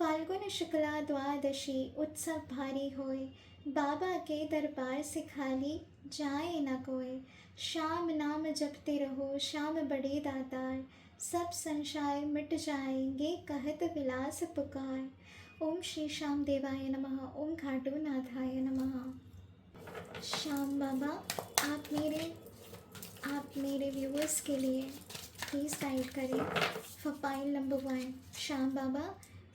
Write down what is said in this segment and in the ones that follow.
फाल्गुन शुक्ला द्वादशी उत्सव भारी होए, बाबा के दरबार से खाली जाए न कोई। श्याम नाम जपते रहो श्याम बड़े दातार, सब संशय मिट जाएंगे कहत विलास पुकार। ओम श्री श्याम देवाय नमः, ओम खाटू नाथाय नमः। श्याम बाबा आप मेरे व्यूअर्स के लिए प्लीज़ गाइड करें फॉर पाइल नंबर 1। श्याम बाबा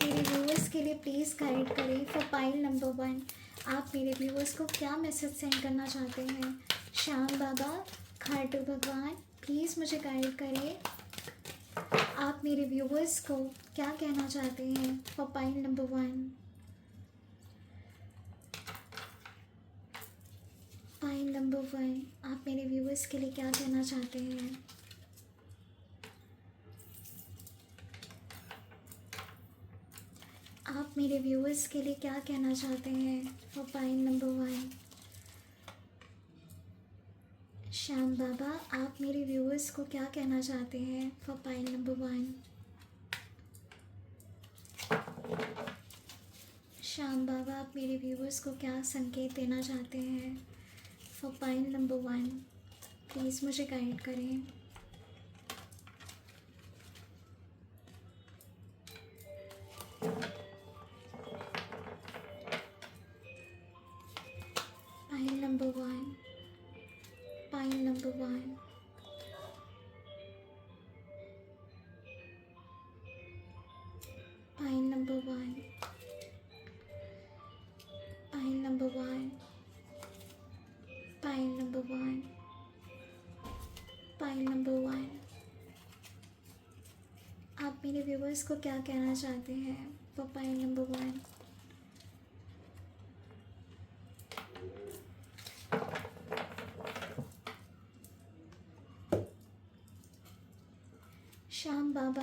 मेरे व्यूअर्स के लिए प्लीज़ गाइड करें फॉर पाइल नंबर 1। आप मेरे व्यूअर्स को क्या मैसेज सेंड करना चाहते हैं? श्याम बाबा खाटू भगवान प्लीज़ मुझे गाइड करें, आप मेरे व्यूअर्स को क्या कहना चाहते हैं for pile number 1। Pile number 1, आप मेरे व्यूअर्स के लिए क्या कहना चाहते हैं? आप मेरे व्यूअर्स के लिए क्या कहना चाहते हैं फॉर पाइल नंबर 1। श्याम बाबा आप मेरे व्यूअर्स को क्या कहना चाहते हैं फॉर पाइल नंबर 1। श्याम बाबा आप मेरे व्यूअर्स को क्या संकेत देना चाहते हैं फॉर पाइल नंबर 1। प्लीज़ मुझे गाइड करें। Pile number 1, pile number 1, pile number 1, pile number 1, pile number 1, pile number 1। आप मेरे व्यूवर्स को क्या कहना चाहते हैं फॉर पाइल नंबर 1। श्याम बाबा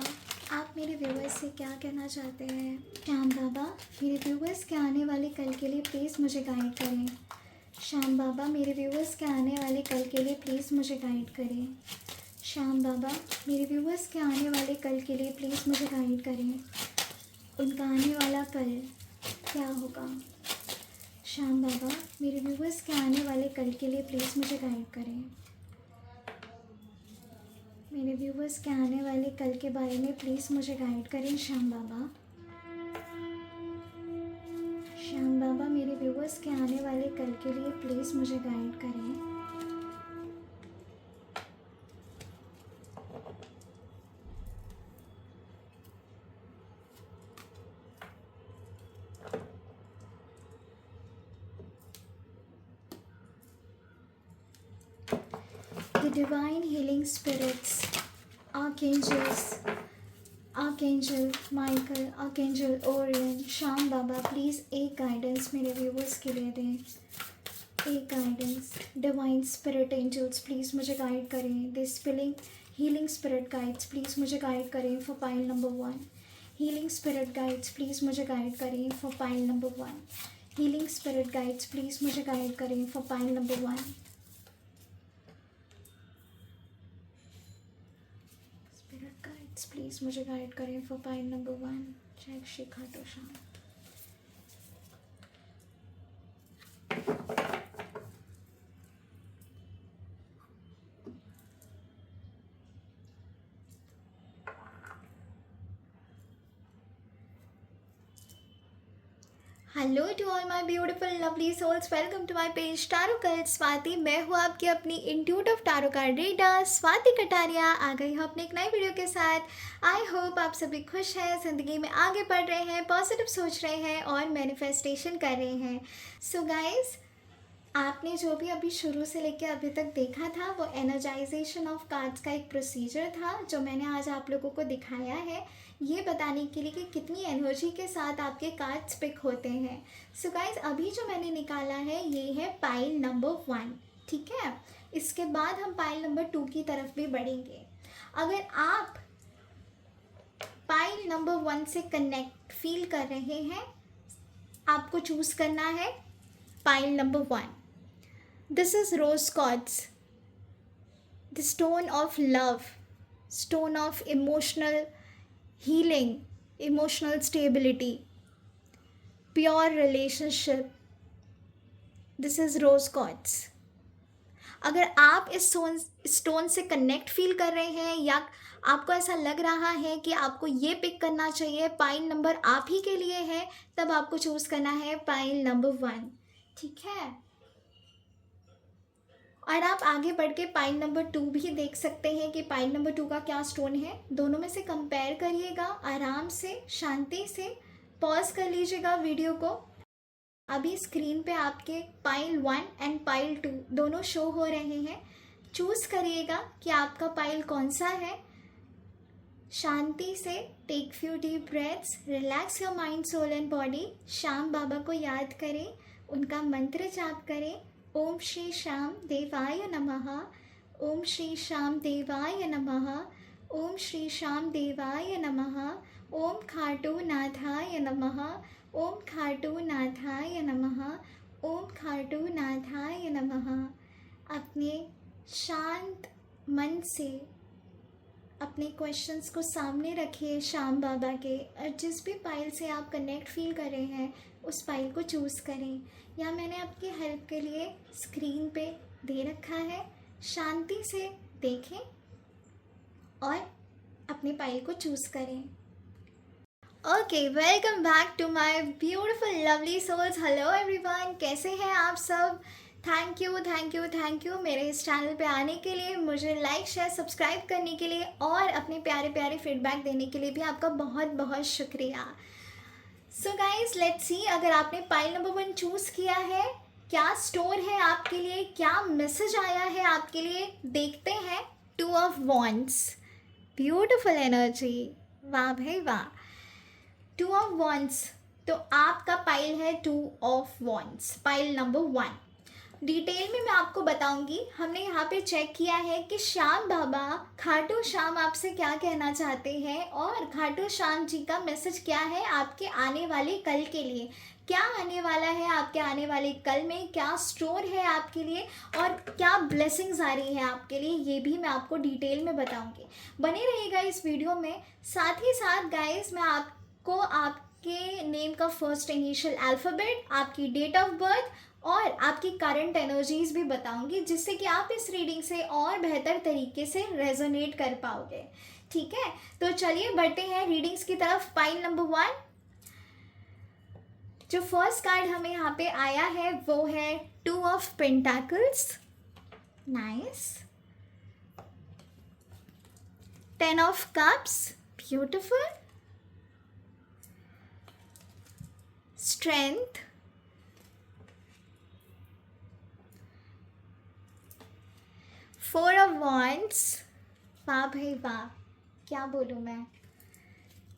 आप मेरे व्यूवर्स से क्या कहना चाहते हैं? श्याम बाबा मेरे व्यूवर्स के आने वाले कल के लिए प्लीज़ मुझे गाइड करें। श्याम बाबा मेरे व्यूवर्स के आने वाले कल के लिए प्लीज़ मुझे गाइड करें। श्याम बाबा मेरे व्यूवर्स के आने वाले कल के लिए प्लीज़ मुझे गाइड करें। उनका आने वाला कल क्या होगा? श्याम बाबा मेरे व्यूवर्स के आने वाले कल के लिए प्लीज़ मुझे गाइड करें। मेरे व्यूवर्स के आने वाले कल के बारे में प्लीज़ मुझे गाइड करें श्याम बाबा। श्याम बाबा मेरे व्यूवर्स के आने वाले कल के लिए प्लीज़ मुझे गाइड करें। The divine healing spirits, archangels, archangel Michael, archangel Orion, Shyam Baba please एक गाइडेंस मेरे व्यूवर्स के लिए दें। एक guidance divine spirit angels please मुझे गाइड करें। This healing spirit guides please मुझे गाइड करें for pile number 1। Healing spirit guides please मुझे गाइड करें for pile number 1। Healing spirit guides please मुझे गाइड करें फॉर पाइल नंबर 1। प्लीज़ मुझे guide करें फॉर पाइल नंबर 1। जय Shri Khatu Shyam. Hello to all my beautiful lovely souls, welcome to my page tarot card Swati. मैं हूँ आपकी अपनी intuitive tarot card reader Swati Kataria. आ गई हूँ अपने एक नए वीडियो के साथ। आई होप आप सभी खुश हैं, ज़िंदगी में आगे बढ़ रहे हैं, पॉजिटिव सोच रहे हैं और मैनिफेस्टेशन कर रहे हैं। सो गाइज आपने जो भी अभी शुरू से लेकर अभी तक देखा था वो एनर्जाइजेशन ऑफ कार्ड्स का एक प्रोसीजर था जो मैंने आज आप लोगों को दिखाया है, ये बताने के लिए कि कितनी एनर्जी के साथ आपके कार्ड्स पिक होते हैं। सो गाइज अभी जो मैंने निकाला है ये है पाइल नंबर 1, ठीक है। इसके बाद हम पाइल नंबर 2 की तरफ भी बढ़ेंगे। अगर आप पाइल नंबर 1 से कनेक्ट फील कर रहे हैं, आपको चूज़ करना है pile number 1। This is rose quartz, the stone of love, stone of emotional healing, emotional stability, pure relationship, this is rose quartz. अगर आप इस स्टोन से कनेक्ट फील कर रहे हैं या आपको ऐसा लग रहा है कि आपको ये पिक करना चाहिए, पाइल नंबर आप ही के लिए है, तब आपको चूज़ करना है पाइल नंबर 1, ठीक है। और आप आगे बढ़ के पाइल नंबर 2 भी देख सकते हैं कि पाइल नंबर 2 का क्या स्टोन है। दोनों में से कंपेयर करिएगा आराम से, शांति से। पॉज कर लीजिएगा वीडियो को। अभी स्क्रीन पे आपके पाइल 1 एंड पाइल 2 दोनों शो हो रहे हैं। चूज़ करिएगा कि आपका पाइल कौन सा है। शांति से take few deep breaths, relax your mind, soul and body. Shyam Baba को याद करें, उनका मंत्र जाप करें। ओम श्री श्याम देवाय नमः, ओम श्री श्याम देवाय नमः, ओम श्री श्याम देवाय नमः, ओम खाटू नाथाय नमः, ओम खाटू नाथाय नमः, ओम खाटू नाथाय नमः। अपने शांत मन से अपने क्वेश्चंस को सामने रखिए श्याम बाबा के, और जिस भी पाइल से आप कनेक्ट फील कर रहे हैं उस पाइल को चूज़ करें। या मैंने आपकी हेल्प के लिए स्क्रीन पे दे रखा है, शांति से देखें और अपने पाइल को चूज़ करें। Okay, welcome back to my beautiful lovely souls. Hello everyone, कैसे हैं आप सब? Thank you thank you thank you मेरे इस चैनल पे आने के लिए, मुझे लाइक शेयर सब्सक्राइब करने के लिए और अपने प्यारे प्यारे फीडबैक देने के लिए भी आपका बहुत बहुत शुक्रिया। सो गाइज लेट्स सी, अगर आपने पाइल नंबर 1 चूज़ किया है, क्या स्टोर है आपके लिए, क्या मैसेज आया है आपके लिए, देखते हैं। 2 ऑफ वॉन्ड्स, ब्यूटिफुल एनर्जी, वाह भाई वाह। 2 ऑफ वॉन्ड्स, तो आपका पाइल है 2 of wands, pile number 1। Detail में मैं आपको बताऊंगी। हमने यहाँ पे चेक किया है कि श्याम बाबा, खाटू श्याम आपसे क्या कहना चाहते हैं और खाटू श्याम जी का मैसेज क्या है आपके आने वाले कल के लिए। क्या आने वाला है आपके आने वाले कल में, क्या स्टोर है आपके लिए और क्या ब्लेसिंग्स आ रही है आपके लिए, ये भी मैं आपको डिटेल में बताऊंगी। बने रहिएगा इस वीडियो में। साथ ही साथ गाइस, मैं आपको आपके नेम का फर्स्ट इनिशियल अल्फ़ाबेट, आपकी डेट ऑफ बर्थ और आपकी करंट एनर्जीज भी बताऊंगी, जिससे कि आप इस रीडिंग से और बेहतर तरीके से रेजोनेट कर पाओगे, ठीक है। तो चलिए बढ़ते हैं रीडिंग्स की तरफ। पाइल नंबर 1, जो फर्स्ट कार्ड हमें यहाँ पे आया है वो है 2 of pentacles, nice. 10 of cups, beautiful. Strength, 4 of wands, वाह भाई वाह, क्या बोलूँ मैं।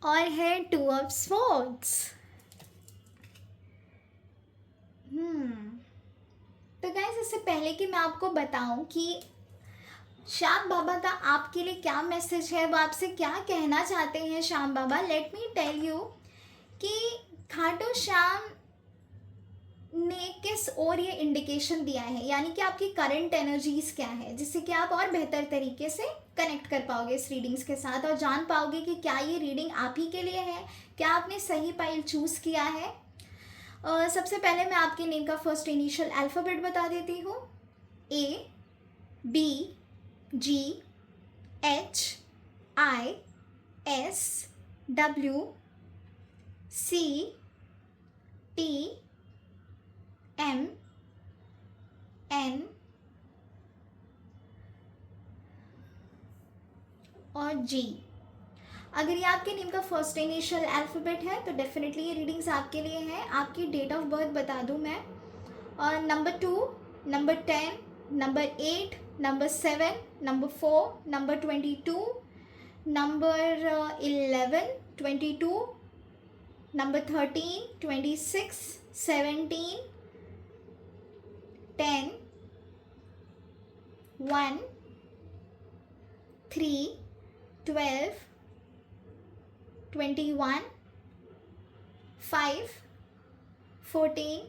और है 2 ऑफ स्वॉर्ड्स। तो गाइस, इससे पहले कि मैं आपको बताऊं कि श्याम बाबा का आपके लिए क्या मैसेज है, वो आपसे क्या कहना चाहते हैं श्याम बाबा, लेट मी टेल यू कि खाटू श्याम ने किस और ये इंडिकेशन दिया है, यानी कि आपकी करंट एनर्जीज क्या है, जिससे कि आप और बेहतर तरीके से कनेक्ट कर पाओगे इस रीडिंग्स के साथ और जान पाओगे कि क्या ये रीडिंग आप ही के लिए है, क्या आपने सही पाइल चूज़ किया है। सबसे पहले मैं आपके नेम का फर्स्ट इनिशियल अल्फ़ाबेट बता देती हूँ। A, B, G, H, I, S, W, C, T, M, N और G। अगर ये आपके नेम का फर्स्ट इनिशियल अल्फ़ाबेट है तो डेफिनेटली ये रीडिंग्स आपके लिए हैं। आपकी डेट ऑफ बर्थ बता दूं मैं, और number 2, number 10, number 8, number 7, number 4, number 22, number 11, 22, number 13, 26, 17, 10, 1, 3, 12, 21, 5, 14,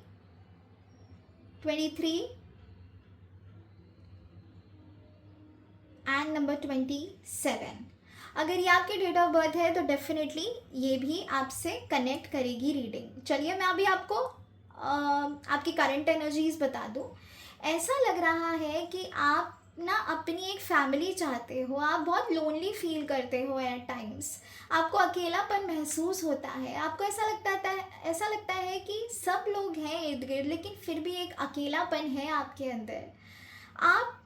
23 and number 27। अगर ये आपकी डेट ऑफ बर्थ है तो डेफिनेटली ये भी आपसे कनेक्ट करेगी रीडिंग। चलिए मैं अभी आपको आपकी करंट एनर्जीज बता दूँ। ऐसा लग रहा है कि आप ना अपनी एक फैमिली चाहते हो, आप बहुत लोनली फील करते हो एट टाइम्स, आपको अकेलापन महसूस होता है, आपको ऐसा लगता है कि सब लोग हैं इर्द गिर्द लेकिन फिर भी एक अकेलापन है आपके अंदर। आप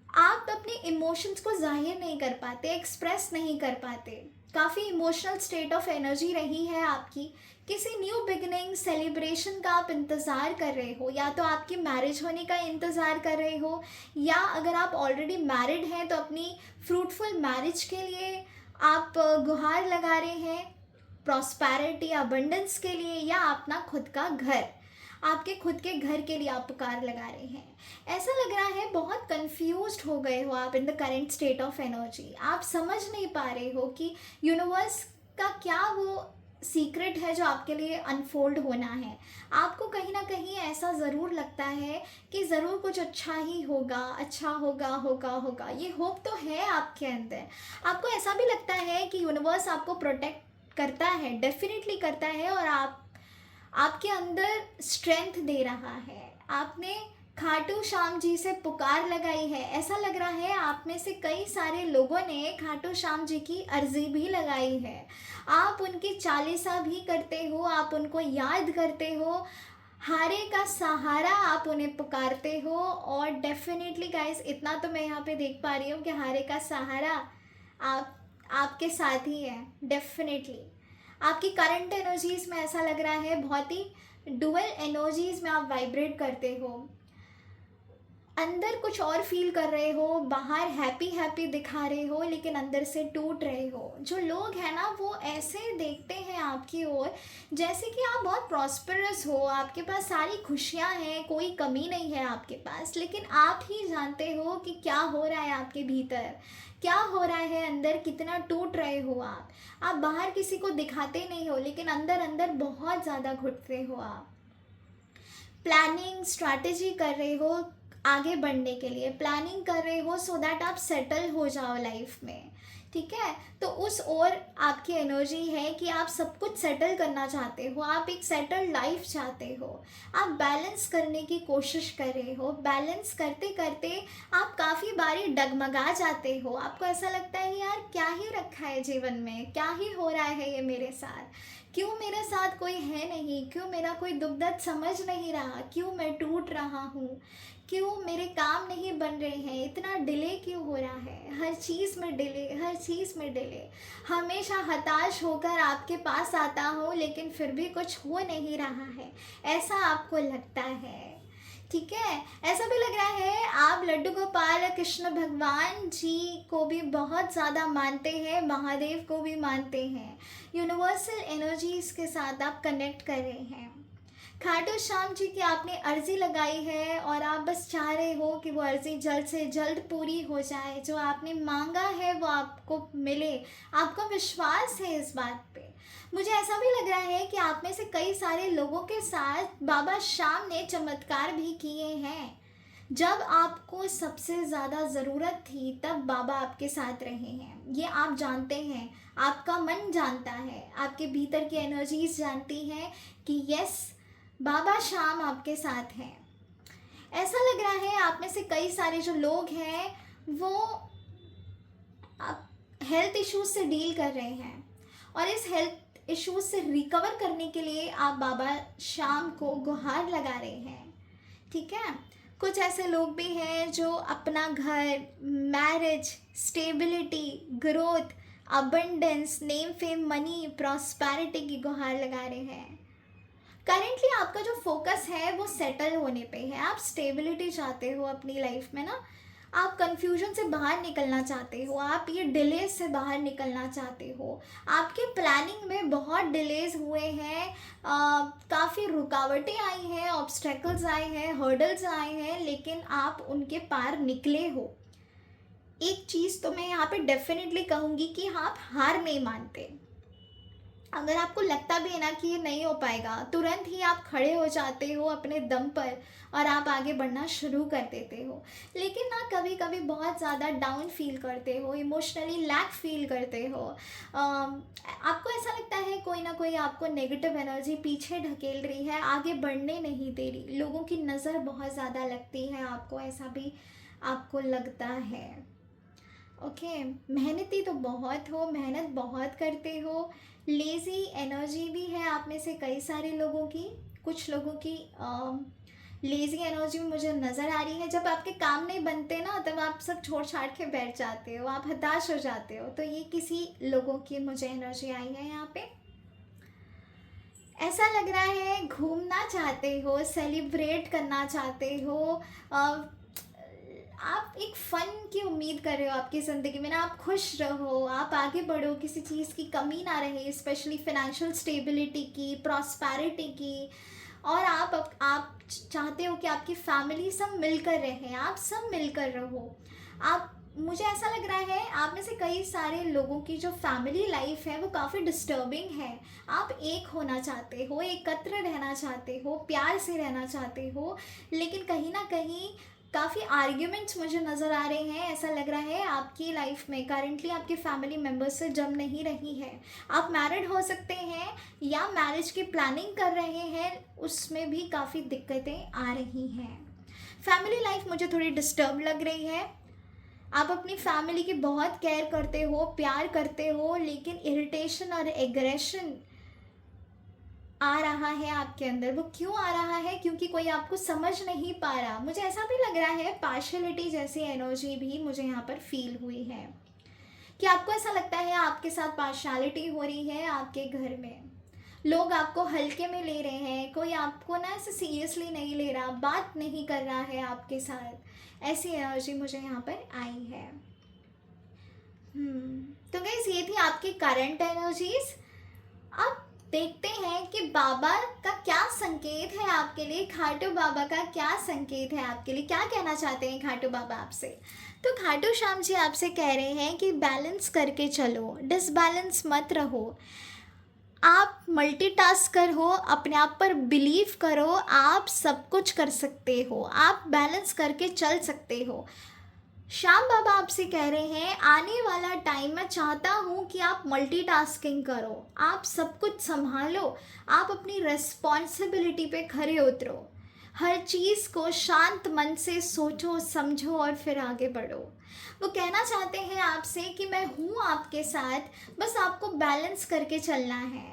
आप अपने इमोशंस को जाहिर नहीं कर पाते, एक्सप्रेस नहीं कर पाते। काफ़ी इमोशनल स्टेट ऑफ एनर्जी रही है आपकी। किसी न्यू बिगिनिंग सेलिब्रेशन का आप इंतज़ार कर रहे हो, या तो आपकी मैरिज होने का इंतज़ार कर रहे हो, या अगर आप ऑलरेडी मैरिड हैं तो अपनी फ्रूटफुल मैरिज के लिए आप गुहार लगा रहे हैं, प्रॉस्पेरिटी अबंडेंस के लिए, या अपना खुद का घर, आपके खुद के घर के लिए आप पुकार लगा रहे हैं। ऐसा लग रहा है बहुत कंफ्यूज्ड हो गए हो आप in the current state of energy. आप समझ नहीं पा रहे हो कि यूनिवर्स का क्या वो सीक्रेट है जो आपके लिए अनफोल्ड होना है। आपको कहीं ना कहीं ऐसा ज़रूर लगता है कि ज़रूर कुछ अच्छा ही होगा, अच्छा होगा। ये होप तो है आपके अंदर। आपको ऐसा भी लगता है कि यूनिवर्स आपको प्रोटेक्ट करता है, डेफिनेटली करता है, और आपके अंदर स्ट्रेंथ दे रहा है। आपने खाटू श्याम जी से पुकार लगाई है। ऐसा लग रहा है आप में से कई सारे लोगों ने खाटू श्याम जी की अर्जी भी लगाई है। आप उनकी चालीसा भी करते हो, आप उनको याद करते हो, हारे का सहारा आप उन्हें पुकारते हो। और डेफिनेटली गाइस, इतना तो मैं यहाँ पे देख पा रही हूँ कि हारे का सहारा आपके साथ ही है। डेफिनेटली आपकी करंट एनर्जीज में ऐसा लग रहा है बहुत ही डुअल एनर्जीज में आप वाइब्रेट करते हो। अंदर कुछ और फील कर रहे हो, बाहर हैप्पी दिखा रहे हो, लेकिन अंदर से टूट रहे हो। जो लोग हैं ना वो ऐसे देखते हैं आपकी ओर जैसे कि आप बहुत प्रॉस्परस हो, आपके पास सारी खुशियां हैं, कोई कमी नहीं है आपके पास, लेकिन आप ही जानते हो कि क्या हो रहा है आपके भीतर, क्या हो रहा है अंदर, कितना टूट रहे हो आप बाहर किसी को दिखाते नहीं हो, लेकिन अंदर अंदर बहुत ज़्यादा घुटते हो। आप प्लानिंग स्ट्रैटेजी कर रहे हो आगे बढ़ने के लिए, प्लानिंग कर रहे हो सो दैट आप सेटल हो जाओ लाइफ में, ठीक है। तो उस ओर आपकी एनर्जी है कि आप सब कुछ सेटल करना चाहते हो, आप एक सेटल लाइफ चाहते हो। आप बैलेंस करने की कोशिश कर रहे हो, बैलेंस करते करते आप काफ़ी बारी डगमगा जाते हो। आपको ऐसा लगता है यार क्या ही रखा है जीवन में, क्या ही हो रहा है ये मेरे साथ, क्यों मेरे साथ कोई है नहीं, क्यों मेरा कोई दुख दर्द समझ नहीं रहा, क्यों मैं टूट रहा हूँ, क्यों मेरे काम नहीं बन रहे हैं, इतना डिले क्यों हो रहा है, हर चीज़ में डिले, हर चीज़ में डिले। हमेशा हताश होकर आपके पास आता हूँ लेकिन फिर भी कुछ हो नहीं रहा है, ऐसा आपको लगता है, ठीक है। ऐसा भी लग रहा है आप लड्डू गोपाल कृष्ण भगवान जी को भी बहुत ज़्यादा मानते हैं, महादेव को भी मानते हैं। यूनिवर्सल एनर्जीज के साथ आप कनेक्ट कर रहे हैं। खाटू श्याम जी की आपने अर्जी लगाई है और आप बस चाह रहे हो कि वो अर्जी जल्द से जल्द पूरी हो जाए, जो आपने मांगा है वो आपको मिले, आपको विश्वास है इस बात पे। मुझे ऐसा भी लग रहा है कि आप में से कई सारे लोगों के साथ बाबा श्याम ने चमत्कार भी किए हैं। जब आपको सबसे ज़्यादा ज़रूरत थी तब बाबा आपके साथ रहे हैं, ये आप जानते हैं, आपका मन जानता है, आपके भीतर की एनर्जीज जानती हैं कि यस बाबा श्याम आपके साथ हैं। ऐसा लग रहा है आप में से कई सारे जो लोग हैं वो हेल्थ इश्यूज से डील कर रहे हैं, और इस हेल्थ इश्यूज से रिकवर करने के लिए आप बाबा श्याम को गुहार लगा रहे हैं, ठीक है। कुछ ऐसे लोग भी हैं जो अपना घर, marriage, stability, growth, abundance, name fame, money, prosperity की गुहार लगा रहे हैं। करेंटली आपका जो फोकस है वो सेटल होने पे है, आप स्टेबिलिटी चाहते हो अपनी लाइफ में ना, आप कंफ्यूजन से बाहर निकलना चाहते हो, आप ये डिलेज से बाहर निकलना चाहते हो। आपके प्लानिंग में बहुत डिलेज हुए हैं, काफ़ी रुकावटें आई हैं, ऑब्स्टेकल्स आए हैं, हर्डल्स आए हैं, लेकिन आप उनके पार निकले हो। एक चीज़ तो मैं यहाँ पे डेफिनेटली कहूँगी कि आप हार नहीं मानते, अगर आपको लगता भी है ना कि ये नहीं हो पाएगा, तुरंत ही आप खड़े हो जाते हो अपने दम पर और आप आगे बढ़ना शुरू कर देते हो। लेकिन ना कभी कभी बहुत ज़्यादा डाउन फील करते हो, इमोशनली लैक फील करते हो। आपको ऐसा लगता है कोई ना कोई आपको नेगेटिव एनर्जी पीछे ढकेल रही है, आगे बढ़ने नहीं दे रही, लोगों की नज़र बहुत ज़्यादा लगती है आपको, ऐसा भी आपको लगता है। ओके, मेहनती तो बहुत हो, मेहनत बहुत करते हो, लेज़ी एनर्जी भी है आप में से कई सारे लोगों की। कुछ लोगों की लेज़ी एनर्जी मुझे नज़र आ रही है। जब आपके काम नहीं बनते ना, तब आप सब छोड़ छाड़ के बैठ जाते हो, आप हताश हो जाते हो। तो ये किसी लोगों की मुझे एनर्जी आई है यहाँ पे। ऐसा लग रहा है घूमना चाहते हो, सेलिब्रेट करना चाहते हो, आप एक फ़न की उम्मीद कर रहे हो आपकी ज़िंदगी में ना, आप खुश रहो, आप आगे बढ़ो, किसी चीज़ की कमी ना रहे, स्पेशली फाइनेंशियल स्टेबिलिटी की, प्रॉस्पेरिटी की। और आप चाहते हो कि आपकी फैमिली सब मिलकर रहें, आप सब मिलकर रहो। आप मुझे ऐसा लग रहा है आप में से कई सारे लोगों की जो फैमिली लाइफ है वो काफ़ी डिस्टर्बिंग है। आप एक होना चाहते हो, एकत्र रहना चाहते हो, प्यार से रहना चाहते हो, लेकिन कहीं ना कहीं काफ़ी आर्ग्यूमेंट्स मुझे नज़र आ रहे हैं। ऐसा लग रहा है आपकी लाइफ में करंटली आपके फैमिली मेम्बर्स से जम नहीं रही है। आप मैरिड हो सकते हैं या मैरिज की प्लानिंग कर रहे हैं, उसमें भी काफ़ी दिक्कतें आ रही हैं। फैमिली लाइफ मुझे थोड़ी डिस्टर्ब लग रही है। आप अपनी फैमिली की बहुत केयर करते हो, प्यार करते हो, लेकिन इरिटेशन और एग्रेशन आ रहा है आपके अंदर। वो क्यों आ रहा है? क्योंकि कोई आपको समझ नहीं पा रहा। मुझे ऐसा भी लग रहा है पार्शलिटी जैसी एनर्जी भी मुझे यहाँ पर फील हुई है कि आपको ऐसा लगता है आपके साथ पार्शलिटी हो रही है आपके घर में। लोग आपको हल्के में ले रहे हैं, कोई आपको ना ऐसे सीरियसली नहीं ले रहा, बात नहीं कर रहा है आपके साथ। ऐसी एनर्जी मुझे यहाँ पर आई है। तो गाइस ये थी आपकी करंट एनर्जीज। अब देखते हैं कि बाबा का क्या संकेत है आपके लिए, खाटू बाबा का क्या संकेत है आपके लिए, क्या कहना चाहते हैं खाटू बाबा आपसे। तो खाटू श्याम जी आपसे कह रहे हैं कि बैलेंस करके चलो, डिसबैलेंस मत रहो। आप मल्टीटास्कर हो, अपने आप पर बिलीव करो, आप सब कुछ कर सकते हो, आप बैलेंस करके चल सकते हो। श्याम बाबा आपसे कह रहे हैं आने वाला टाइम मैं चाहता हूँ कि आप मल्टीटास्किंग करो, आप सब कुछ संभालो, आप अपनी रिस्पॉन्सिबिलिटी पे खरे उतरो, हर चीज़ को शांत मन से सोचो समझो और फिर आगे बढ़ो। वो कहना चाहते हैं आपसे कि मैं हूँ आपके साथ, बस आपको बैलेंस करके चलना है,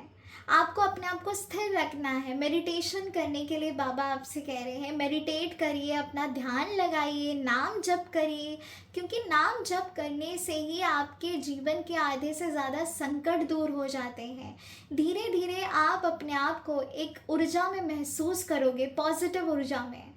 आपको अपने आप को स्थिर रखना है। मेडिटेशन करने के लिए बाबा आपसे कह रहे हैं मेडिटेट करिए, अपना ध्यान लगाइए, नाम जप करिए, क्योंकि नाम जप करने से ही आपके जीवन के आधे से ज़्यादा संकट दूर हो जाते हैं। धीरे धीरे आप अपने आप को एक ऊर्जा में महसूस करोगे, पॉजिटिव ऊर्जा में।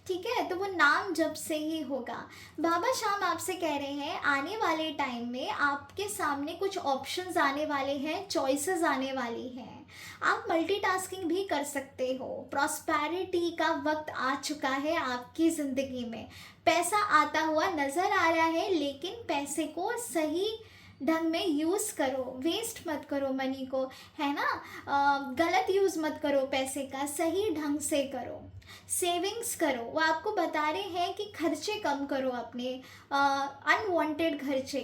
ठीक है, तो वो नाम जप से ही होगा। बाबा श्याम आपसे कह रहे हैं आने वाले टाइम में आपके सामने कुछ ऑप्शंस आने वाले हैं, चॉइसेस आने वाली हैं, आप मल्टीटास्किंग भी कर सकते हो। प्रॉस्पेरिटी का वक्त आ चुका है आपकी ज़िंदगी में, पैसा आता हुआ नज़र आ रहा है, लेकिन पैसे को सही ढंग में यूज़ करो, वेस्ट मत करो मनी को, है ना। गलत यूज़ मत करो पैसे का, सही ढंग से करो, सेविंग्स करो। वो आपको बता रहे हैं कि खर्चे कम करो, अपने अनवांटेड खर्चे,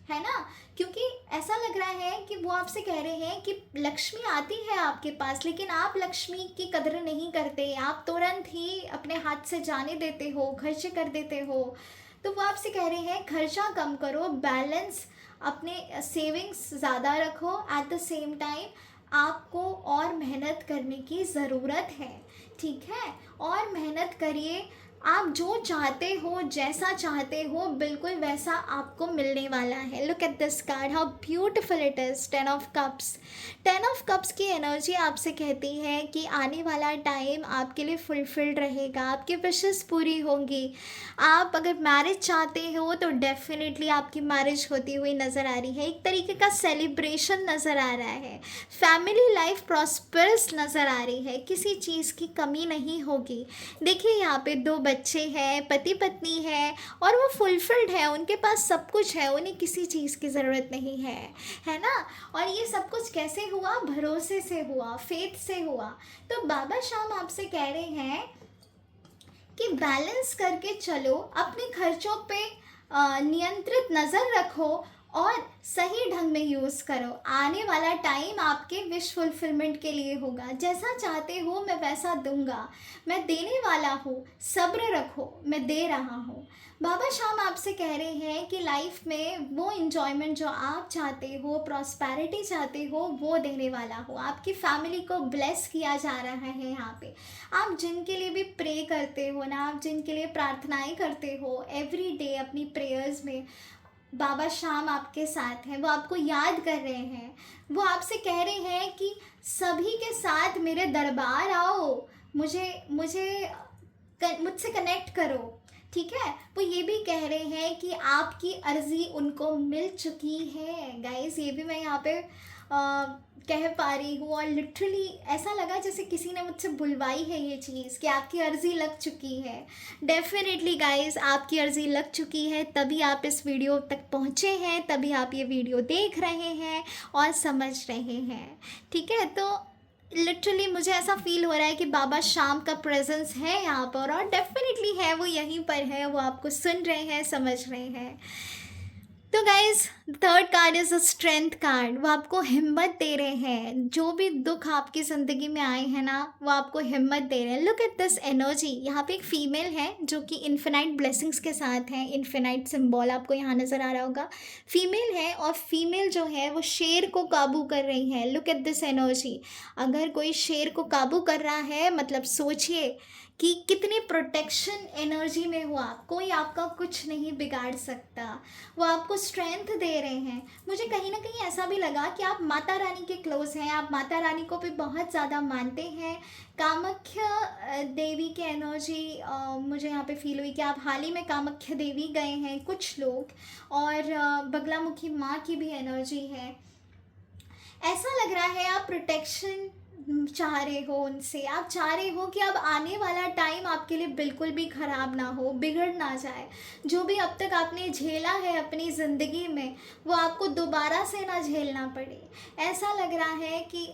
है ना। क्योंकि ऐसा लग रहा है कि वो आपसे कह रहे हैं कि लक्ष्मी आती है आपके पास, लेकिन आप लक्ष्मी की कदर नहीं करते, आप तुरंत ही अपने हाथ से जाने देते हो, खर्चे कर देते हो। तो वो आपसे कह रहे हैं खर्चा कम करो, बैलेंस, अपने सेविंग्स ज़्यादा रखो, एट द सेम टाइम आपको और मेहनत करने की ज़रूरत है। ठीक है, और मेहनत करिए, आप जो चाहते हो, जैसा चाहते हो, बिल्कुल वैसा आपको मिलने वाला है। Look at this card, how beautiful it is, 10 of cups. 10 of cups की एनर्जी आपसे कहती है कि आने वाला टाइम आपके लिए फुलफिल्ड रहेगा, आपकी विशेस पूरी होंगी। आप अगर मैरिज चाहते हो तो डेफिनेटली आपकी मैरिज होती हुई नज़र आ रही है, एक तरीके का सेलिब्रेशन नज़र आ रहा है, फैमिली लाइफ प्रॉस्परस नज़र आ रही है, किसी चीज़ की कमी नहीं होगी। देखिए यहाँ पे 2 बच्चे हैं, पति पत्नी है, और वो फुलफिल्ड है, उनके पास सब कुछ है, उन्हें किसी चीज़ की ज़रूरत नहीं है ना। और ये सब कुछ कैसे हुआ? भरोसे से हुआ, फेथ से हुआ। तो बाबा शाम आपसे कह रहे हैं कि बैलेंस करके चलो, अपने खर्चों पे नियंत्रित नज़र रखो और सही ढंग में यूज़ करो। आने वाला टाइम आपके विश फुलफिलमेंट के लिए होगा। जैसा चाहते हो मैं वैसा दूंगा, मैं देने वाला हूँ, सब्र रखो, मैं दे रहा हूँ। बाबा शाम आपसे कह रहे हैं कि लाइफ में वो इन्जॉयमेंट जो आप चाहते हो, प्रॉस्पेरिटी चाहते हो, वो देने वाला हो। आपकी फैमिली को ब्लेस किया जा रहा है यहाँ पे। आप जिनके लिए भी प्रे करते हो ना, आप जिनके लिए प्रार्थनाएं करते हो एवरी डे अपनी प्रेयर्स में, बाबा शाम आपके साथ हैं, वो आपको याद कर रहे हैं। वो आपसे कह रहे हैं कि सभी के साथ मेरे दरबार आओ, मुझे मुझे मुझसे कनेक्ट करो, ठीक है। वो ये भी कह रहे हैं कि आपकी अर्जी उनको मिल चुकी है। गाइस, ये भी मैं यहाँ पे कह पा रही हूँ, और लिटरली ऐसा लगा जैसे किसी ने मुझसे बुलवाई है ये चीज़ कि आपकी अर्जी लग चुकी है। डेफिनेटली गाइस, आपकी अर्जी लग चुकी है, तभी आप इस वीडियो तक पहुँचे हैं, तभी आप ये वीडियो देख रहे हैं और समझ रहे हैं, ठीक है। तो लिटरली मुझे ऐसा फील हो रहा है कि बाबा शाम का प्रेजेंस है यहाँ पर, और डेफिनेटली है, वो यहीं पर है, वो आपको सुन रहे हैं, समझ रहे हैं। तो guys, third card is a strength card. वो आपको हिम्मत दे रहे हैं। जो भी दुख आपकी ज़िंदगी में आए हैं ना, वो आपको हिम्मत दे रहे हैं। Look at this energy. यहाँ पे एक फीमेल है जो कि इन्फिनाइट ब्लेसिंग्स के साथ है। इन्फिनाइट सिंबल आपको यहाँ नज़र आ रहा होगा। फीमेल है, और फीमेल जो है वो शेर को काबू कर रही है। Look at this energy. अगर कोई शेर को काबू कर रहा है, मतलब सोचिए कि कितनी प्रोटेक्शन एनर्जी में हो आप। कोई आपका कुछ नहीं बिगाड़ सकता। वो आपको स्ट्रेंथ दे रहे हैं। मुझे कहीं ना कहीं ऐसा भी लगा कि आप माता रानी के क्लोज हैं, आप माता रानी को भी बहुत ज़्यादा मानते हैं। कामाख्या देवी की एनर्जी मुझे यहाँ पे फील हुई कि आप हाल ही में कामाख्या देवी गए हैं कुछ लोग, और बगलामुखी माँ की भी एनर्जी है। ऐसा लग रहा है आप प्रोटेक्शन चाह रहे हो उनसे। आप चाह रहे हो कि अब आने वाला टाइम आपके लिए बिल्कुल भी ख़राब ना हो, बिगड़ ना जाए। जो भी अब तक आपने झेला है अपनी ज़िंदगी में, वो आपको दोबारा से ना झेलना पड़े। ऐसा लग रहा है कि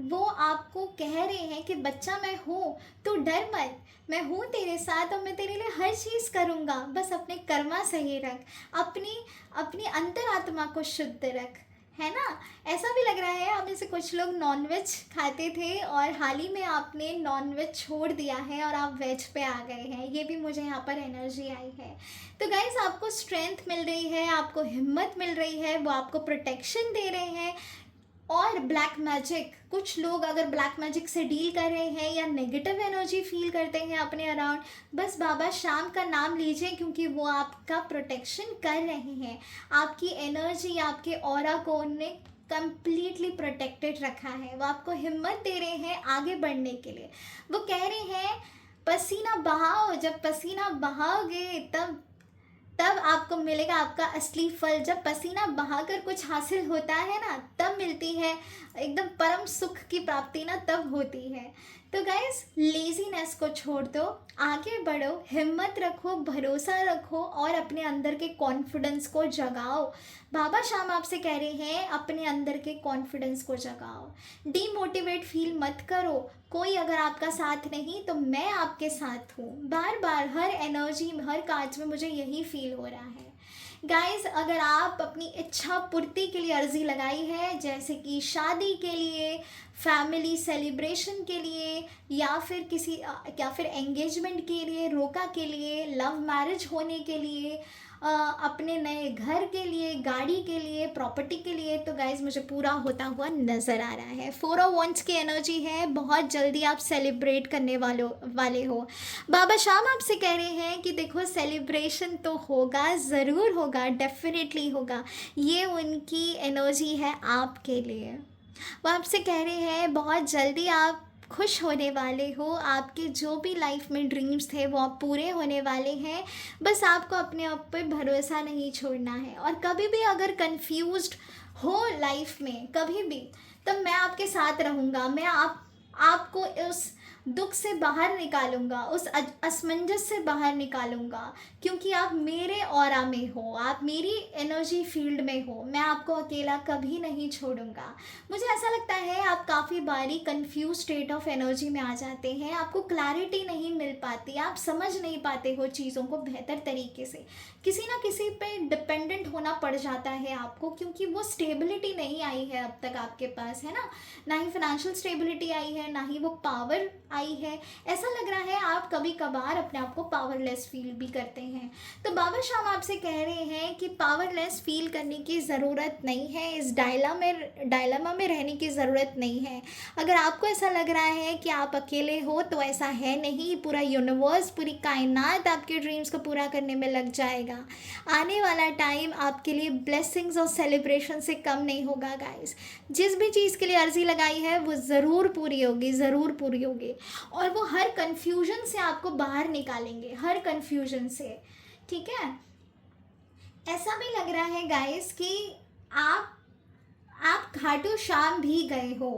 वो आपको कह रहे हैं कि बच्चा मैं हूँ, तो डर मत, मैं हूँ तेरे साथ और मैं तेरे लिए हर चीज़ करूँगा। बस अपने कर्मा सही रख, अपनी अपनी अंतरात्मा को शुद्ध रख, है ना। ऐसा भी लग रहा है आप में से कुछ लोग नॉनवेज खाते थे और हाल ही में आपने नॉनवेज छोड़ दिया है और आप वेज पे आ गए हैं। ये भी मुझे यहाँ पर एनर्जी आई है। तो गाइस, आपको स्ट्रेंथ मिल रही है, आपको हिम्मत मिल रही है, वो आपको प्रोटेक्शन दे रहे हैं। और ब्लैक मैजिक, कुछ लोग अगर ब्लैक मैजिक से डील कर रहे हैं या नेगेटिव एनर्जी फील करते हैं अपने अराउंड, बस बाबा शाम का नाम लीजिए, क्योंकि वो आपका प्रोटेक्शन कर रहे हैं। आपकी एनर्जी, आपके ऑरा को उन्होंने कंप्लीटली प्रोटेक्टेड रखा है। वो आपको हिम्मत दे रहे हैं आगे बढ़ने के लिए। वो कह रहे हैं पसीना बहाओ, जब पसीना बहाओगे तब आपको मिलेगा आपका असली फल। जब पसीना बहाकर कुछ हासिल होता है ना, तब मिलती है एकदम परम सुख की प्राप्ति ना, तब होती है। तो गाइस, लेजीनेस को छोड़ दो, आगे बढ़ो, हिम्मत रखो, भरोसा रखो और अपने अंदर के कॉन्फिडेंस को जगाओ। बाबा शाम आपसे कह रहे हैं अपने अंदर के कॉन्फिडेंस को जगाओ। डीमोटिवेट फील मत करो। कोई अगर आपका साथ नहीं तो मैं आपके साथ हूँ। बार बार हर एनर्जी, हर कार्ड्स में मुझे यही फील हो रहा है। गाइस, अगर आप अपनी इच्छा पूर्ति के लिए अर्जी लगाई है, जैसे कि शादी के लिए, फैमिली सेलिब्रेशन के लिए, या फिर एंगेजमेंट के लिए, रोका के लिए, लव मैरिज होने के लिए, अपने नए घर के लिए, गाड़ी के लिए, प्रॉपर्टी के लिए, तो गाइज मुझे पूरा होता हुआ नज़र आ रहा है। 4 ऑफ वंड्स की एनर्जी है। बहुत जल्दी आप सेलिब्रेट करने वाले हो। बाबा शाम आपसे कह रहे हैं कि देखो, सेलिब्रेशन तो होगा, ज़रूर होगा, डेफिनेटली होगा। ये उनकी एनर्जी है आपके लिए। वो आपसे कह रहे हैं बहुत जल्दी आप खुश होने वाले हो। आपके जो भी लाइफ में ड्रीम्स थे वो आप पूरे होने वाले हैं। बस आपको अपने आप पे भरोसा नहीं छोड़ना है। और कभी भी अगर कंफ्यूज्ड हो लाइफ में, कभी भी, तब मैं आपके साथ रहूँगा। मैं आपको उस दुख से बाहर निकालूंगा, उस असमंजस से बाहर निकालूंगा, क्योंकि आप मेरे ऑरा में हो, आप मेरी एनर्जी फील्ड में हो, मैं आपको अकेला कभी नहीं छोड़ूंगा। मुझे ऐसा लगता है आप काफ़ी बारी कंफ्यूज स्टेट ऑफ एनर्जी में आ जाते हैं, आपको क्लैरिटी नहीं मिल पाती, आप समझ नहीं पाते हो चीज़ों को बेहतर तरीके से, किसी ना किसी पे डिपेंडेंट होना पड़ जाता है आपको, क्योंकि वो स्टेबिलिटी नहीं आई है अब तक आपके पास, है ना ही फाइनेंशियल स्टेबिलिटी आई है, ना ही वो पावर आई है। ऐसा लग रहा है आप कभी कभार अपने आप को पावरलेस फील भी करते हैं। तो बाबा शाम आपसे कह रहे हैं कि पावरलेस फील करने की ज़रूरत नहीं है, इस डायलामा में रहने की ज़रूरत नहीं है। अगर आपको ऐसा लग रहा है कि आप अकेले हो तो ऐसा है नहीं, पूरा यूनिवर्स, पूरी कायनात आपके ड्रीम्स को पूरा करने में लग जाएगा। आने वाला टाइम आपके लिए ब्लेसिंग्स और सेलिब्रेशन से कम नहीं होगा गाइस। जिस भी चीज़ के लिए अर्जी लगाई है वो ज़रूर पूरी होगी, ज़रूर पूरी होगी, और वो हर कन्फ्यूजन से आपको बाहर निकालेंगे, हर कन्फ्यूजन से, ठीक है। ऐसा भी लग रहा है गाइस कि आप खाटू श्याम भी गए हो,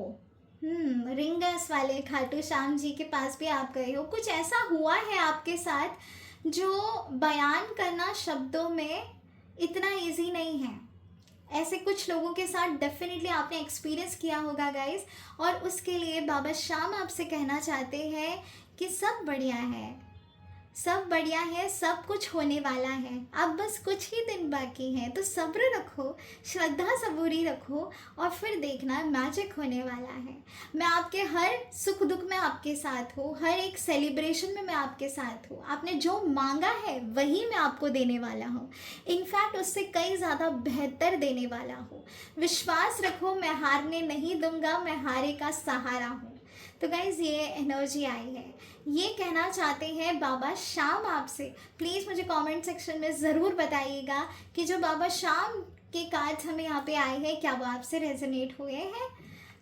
रिंगस वाले खाटू श्याम जी के पास भी आप गए हो। कुछ ऐसा हुआ है आपके साथ जो बयान करना शब्दों में इतना इजी नहीं है। ऐसे कुछ लोगों के साथ डेफिनेटली आपने एक्सपीरियंस किया होगा गाइस, और उसके लिए बाबा शाम आपसे कहना चाहते हैं कि सब बढ़िया है, सब बढ़िया है, सब कुछ होने वाला है, अब बस कुछ ही दिन बाकी हैं, तो सब्र रखो, श्रद्धा सबूरी रखो, और फिर देखना मैजिक होने वाला है। मैं आपके हर सुख दुख में आपके साथ हूँ, हर एक सेलिब्रेशन में मैं आपके साथ हूँ। आपने जो मांगा है वही मैं आपको देने वाला हूँ, इनफैक्ट उससे कई ज़्यादा बेहतर देने वाला हूँ। विश्वास रखो, मैं हारने नहीं दूंगा, मैं हारे का सहारा हूँ। तो गाइज़ ये एनर्जी आई है, ये कहना चाहते हैं बाबा शाम आपसे। प्लीज़ मुझे कमेंट सेक्शन में ज़रूर बताइएगा कि जो बाबा शाम के कार्ड्स हमें यहाँ पे आए हैं क्या वो आपसे रेजोनेट हुए हैं।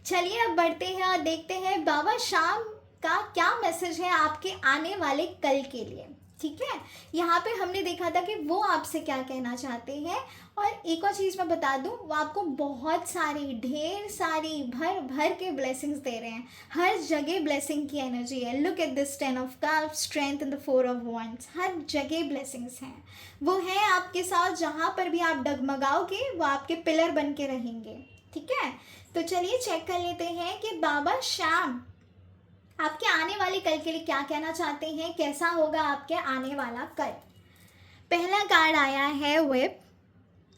चलिए अब बढ़ते हैं और देखते हैं बाबा शाम का क्या मैसेज है आपके आने वाले कल के लिए, ठीक है। यहाँ पे हमने देखा था कि वो आपसे क्या कहना चाहते हैं, और एक और चीज़ मैं बता दूँ, वो आपको बहुत सारी, ढेर सारी, भर भर के ब्लेसिंग्स दे रहे हैं। हर जगह ब्लेसिंग की एनर्जी है। Look at this 10 of cups, strength in the 4 of wands, हर जगह ब्लेसिंग्स हैं। वो है आपके साथ, जहाँ पर भी आप डगमगाओगे वो आपके पिलर बन के रहेंगे, ठीक है। तो चलिए चेक कर लेते हैं कि बाबा शाम आपके आने वाले कल के लिए क्या कहना चाहते हैं, कैसा होगा आपके आने वाला कल। पहला कार्ड आया है whip,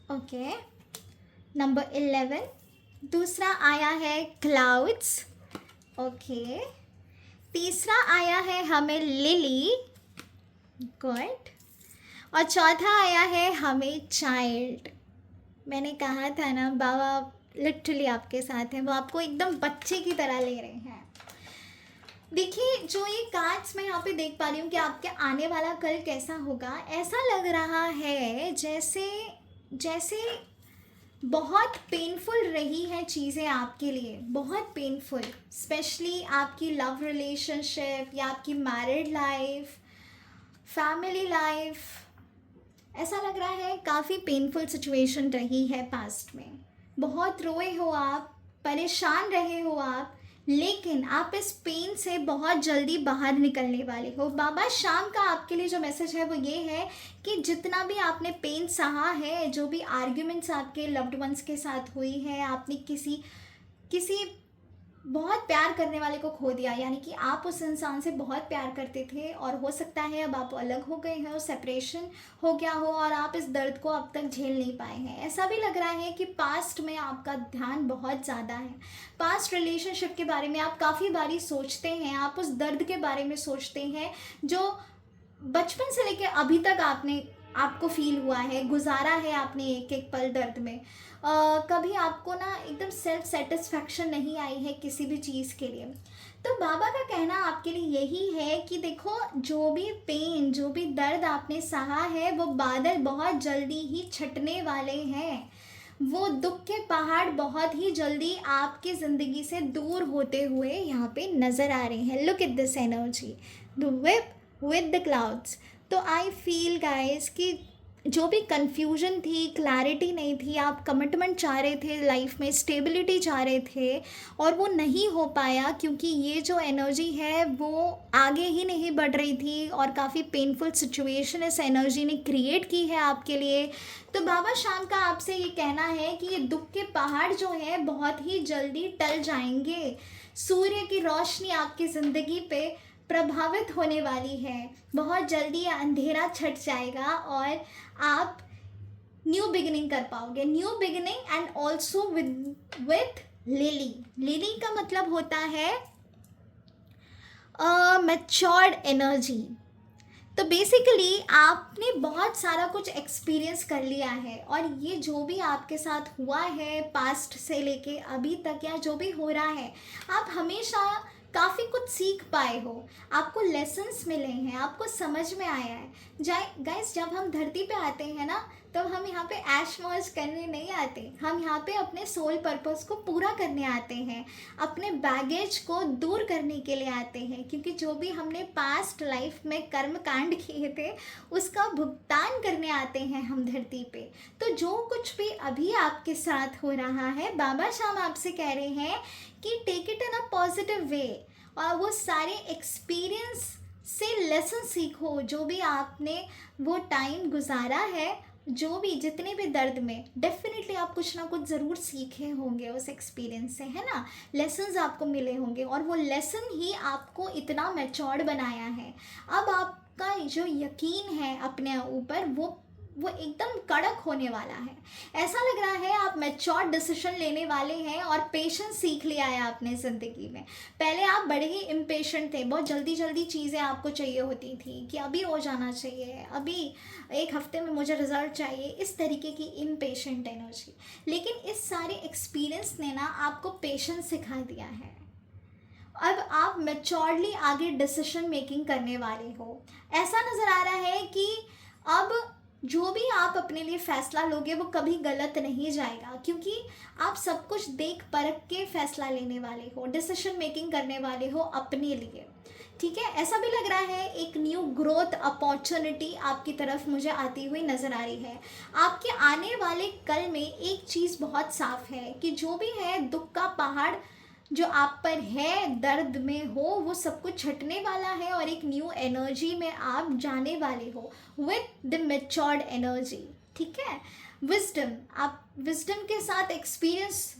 ओके, नंबर 11। दूसरा आया है क्लाउड्स, ओके। तीसरा आया है हमें लिली, गुड। और चौथा आया है हमें चाइल्ड। मैंने कहा था ना बाबा लिटरली आपके साथ हैं, वो आपको एकदम बच्चे की तरह ले रहे हैं। देखिए जो ये कार्ड्स मैं यहाँ पे देख पा रही हूँ कि आपके आने वाला कल कैसा होगा, ऐसा लग रहा है जैसे बहुत पेनफुल रही हैं चीज़ें आपके लिए, बहुत पेनफुल, स्पेशली आपकी लव रिलेशनशिप या आपकी मैरिड लाइफ, फैमिली लाइफ। ऐसा लग रहा है काफ़ी पेनफुल सिचुएशन रही है पास्ट में, बहुत रोए हो आप, परेशान रहे हो आप, लेकिन आप इस पेन से बहुत जल्दी बाहर निकलने वाले हो। बाबा शाम का आपके लिए जो मैसेज है वो ये है कि जितना भी आपने पेन सहा है, जो भी आर्ग्यूमेंट्स आपके लव्ड वंस के साथ हुई है, आपने किसी बहुत प्यार करने वाले को खो दिया, यानी कि आप उस इंसान से बहुत प्यार करते थे और हो सकता है अब आप अलग हो गए हैं, सेपरेशन हो गया हो और आप इस दर्द को अब तक झेल नहीं पाए हैं। ऐसा भी लग रहा है कि पास्ट में आपका ध्यान बहुत ज़्यादा है, पास्ट रिलेशनशिप के बारे में आप काफ़ी बारी सोचते हैं, आप उस दर्द के बारे में सोचते हैं जो बचपन से लेकर अभी तक आपको फील हुआ है, गुजारा है आपने एक एक पल दर्द में। कभी आपको ना एकदम सेल्फ सेटिस्फैक्शन नहीं आई है किसी भी चीज़ के लिए। तो बाबा का कहना आपके लिए यही है कि देखो जो भी पेन, जो भी दर्द आपने सहा है वो बादल बहुत जल्दी ही छटने वाले हैं, वो दुख के पहाड़ बहुत ही जल्दी आपकी ज़िंदगी से दूर होते हुए यहाँ पे नज़र आ रहे हैं। Look at this energy, the whip with the clouds। तो आई फील गाइस कि जो भी कन्फ्यूजन थी, क्लैरिटी नहीं थी, आप कमिटमेंट चाह रहे थे लाइफ में, स्टेबिलिटी चाह रहे थे और वो नहीं हो पाया क्योंकि ये जो एनर्जी है वो आगे ही नहीं बढ़ रही थी और काफ़ी पेनफुल सिचुएशन इस एनर्जी ने क्रिएट की है आपके लिए। तो बाबा शाम का आपसे ये कहना है कि ये दुख के पहाड़ जो है बहुत ही जल्दी टल जाएंगे। सूर्य की रोशनी आपकी ज़िंदगी पे प्रभावित होने वाली है। बहुत जल्दी अंधेरा छट जाएगा और आप न्यू बिगिनिंग कर पाओगे। New beginning and also with lily. Lily का मतलब होता है मैच्योर्ड एनर्जी। तो बेसिकली आपने बहुत सारा कुछ एक्सपीरियंस कर लिया है और ये जो भी आपके साथ हुआ है पास्ट से लेके अभी तक या जो भी हो रहा है, आप हमेशा काफ़ी कुछ सीख पाए हो, आपको लेसन्स मिले हैं, आपको समझ में आया है। गाइस, जब हम धरती पे आते हैं ना, तब हम यहाँ पे ऐश मौज करने नहीं आते, हम यहाँ पे अपने सोल पर्पस को पूरा करने आते हैं, अपने बैगेज को दूर करने के लिए आते हैं, क्योंकि जो भी हमने पास्ट लाइफ में कर्म कांड किए थे उसका भुगतान करने आते हैं हम धरती पे। तो जो कुछ भी अभी आपके साथ हो रहा है, बाबा शाम आपसे कह रहे हैं कि take it in a positive way और वो सारे एक्सपीरियंस से लेसन सीखो। जो भी आपने वो टाइम गुजारा है, जो भी जितने भी दर्द में, डेफिनेटली आप कुछ ना कुछ ज़रूर सीखे होंगे उस एक्सपीरियंस से, है ना। लेसन्स आपको मिले होंगे और वो लेसन ही आपको इतना मैच्योर्ड बनाया है। अब आपका जो यकीन है अपने ऊपर वो एकदम कड़क होने वाला है। ऐसा लग रहा है आप मैच्योर डिसीजन लेने वाले हैं और पेशेंस सीख लिया है आपने ज़िंदगी में। पहले आप बड़े ही इम्पेशेंट थे, बहुत जल्दी जल्दी चीज़ें आपको चाहिए होती थी कि अभी हो जाना चाहिए, अभी एक हफ्ते में मुझे रिजल्ट चाहिए, इस तरीके की इम्पेशेंट एनर्जी। लेकिन इस सारे एक्सपीरियंस ने ना आपको पेशेंस सिखा दिया है। अब आप मैच्योरली आगे डिसीजन मेकिंग करने वाले हो। ऐसा नज़र आ रहा है कि अब जो भी आप अपने लिए फ़ैसला लोगे वो कभी गलत नहीं जाएगा, क्योंकि आप सब कुछ देख परख के फ़ैसला लेने वाले हो, डिसीजन मेकिंग करने वाले हो अपने लिए। ठीक है, ऐसा भी लग रहा है एक न्यू ग्रोथ अपॉर्चुनिटी आपकी तरफ मुझे आती हुई नज़र आ रही है। आपके आने वाले कल में एक चीज़ बहुत साफ है कि जो भी है दुख का पहाड़ जो आप पर है, दर्द में हो, वो सब कुछ छटने वाला है और एक न्यू एनर्जी में आप जाने वाले हो विथ द मैच्योर्ड एनर्जी। ठीक है, विजडम, आप विजडम के साथ एक्सपीरियंस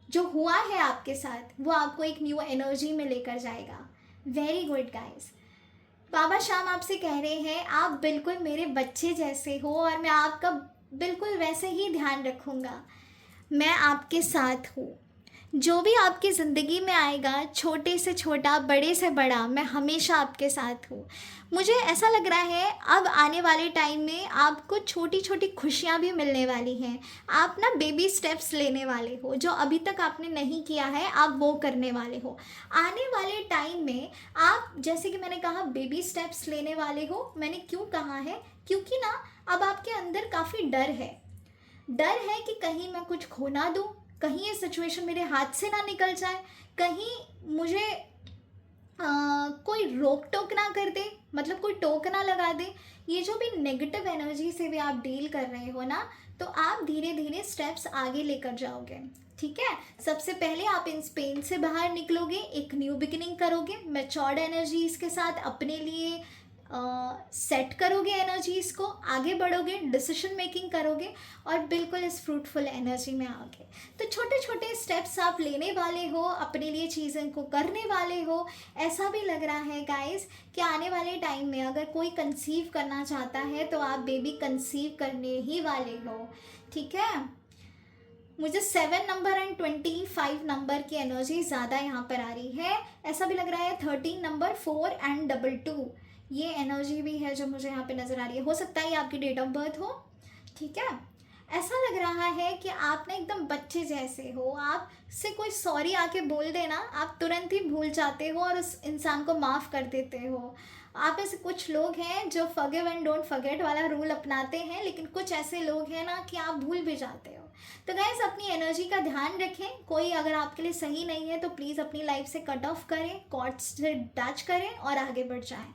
जो हुआ है आपके साथ वो आपको एक न्यू एनर्जी में लेकर जाएगा। Very good guys. बाबा शाम आपसे कह रहे हैं आप बिल्कुल मेरे बच्चे जैसे हो और मैं आपका बिल्कुल वैसे ही ध्यान रखूँगा। मैं आपके साथ हूँ। जो भी आपकी ज़िंदगी में आएगा, छोटे से छोटा, बड़े से बड़ा, मैं हमेशा आपके साथ हूँ। मुझे ऐसा लग रहा है अब आने वाले टाइम में आपको छोटी छोटी खुशियाँ भी मिलने वाली हैं। आप ना बेबी स्टेप्स लेने वाले हो, जो अभी तक आपने नहीं किया है आप वो करने वाले हो। आने वाले टाइम में आप, जैसे कि मैंने कहा, बेबी स्टेप्स लेने वाले हो। मैंने क्यों कहा है, क्योंकि ना अब आपके अंदर काफ़ी डर है। डर है कि कहीं मैं कुछ खो ना दूँ, कहीं ये सिचुएशन मेरे हाथ से ना निकल जाए, कहीं मुझे कोई रोक टोक ना कर दे, मतलब कोई टोक ना लगा दे। ये जो भी नेगेटिव एनर्जी से भी आप डील कर रहे हो ना, तो आप धीरे धीरे स्टेप्स आगे लेकर जाओगे। ठीक है, सबसे पहले आप इन पेन से बाहर निकलोगे, एक न्यू बिगिनिंग करोगे, मैच्योर्ड एनर्जीज के साथ अपने लिए सेट करोगे एनर्जीज़ को, आगे बढ़ोगे, डिसीजन मेकिंग करोगे और बिल्कुल इस फ्रूटफुल एनर्जी में आओगे। तो छोटे छोटे स्टेप्स आप लेने वाले हो, अपने लिए चीज़ों को करने वाले हो। ऐसा भी लग रहा है गाइस कि आने वाले टाइम में अगर कोई कंसीव करना चाहता है तो आप बेबी कंसीव करने ही वाले हो। ठीक है, मुझे 7 नंबर एंड 25 नंबर की एनर्जी ज़्यादा यहाँ पर आ रही है। ऐसा भी लग रहा है 13 नंबर, 4 एंड 22, ये एनर्जी भी है जो मुझे यहाँ पे नज़र आ रही है। हो सकता है ये आपकी डेट ऑफ बर्थ हो। ठीक है, ऐसा लग रहा है कि आप ना एकदम बच्चे जैसे हो। आप से कोई सॉरी आके बोल देना, आप तुरंत ही भूल जाते हो और उस इंसान को माफ़ कर देते हो। आप ऐसे कुछ लोग हैं जो फॉरगिव एंड डोंट फॉरगेट वाला रूल अपनाते हैं, लेकिन कुछ ऐसे लोग हैं ना कि आप भूल भी जाते हो। तो गाइस, अपनी एनर्जी का ध्यान रखें। कोई अगर आपके लिए सही नहीं है तो प्लीज़ अपनी लाइफ से कट ऑफ करें, कॉर्ड्स से टच करें और आगे बढ़ जाएं।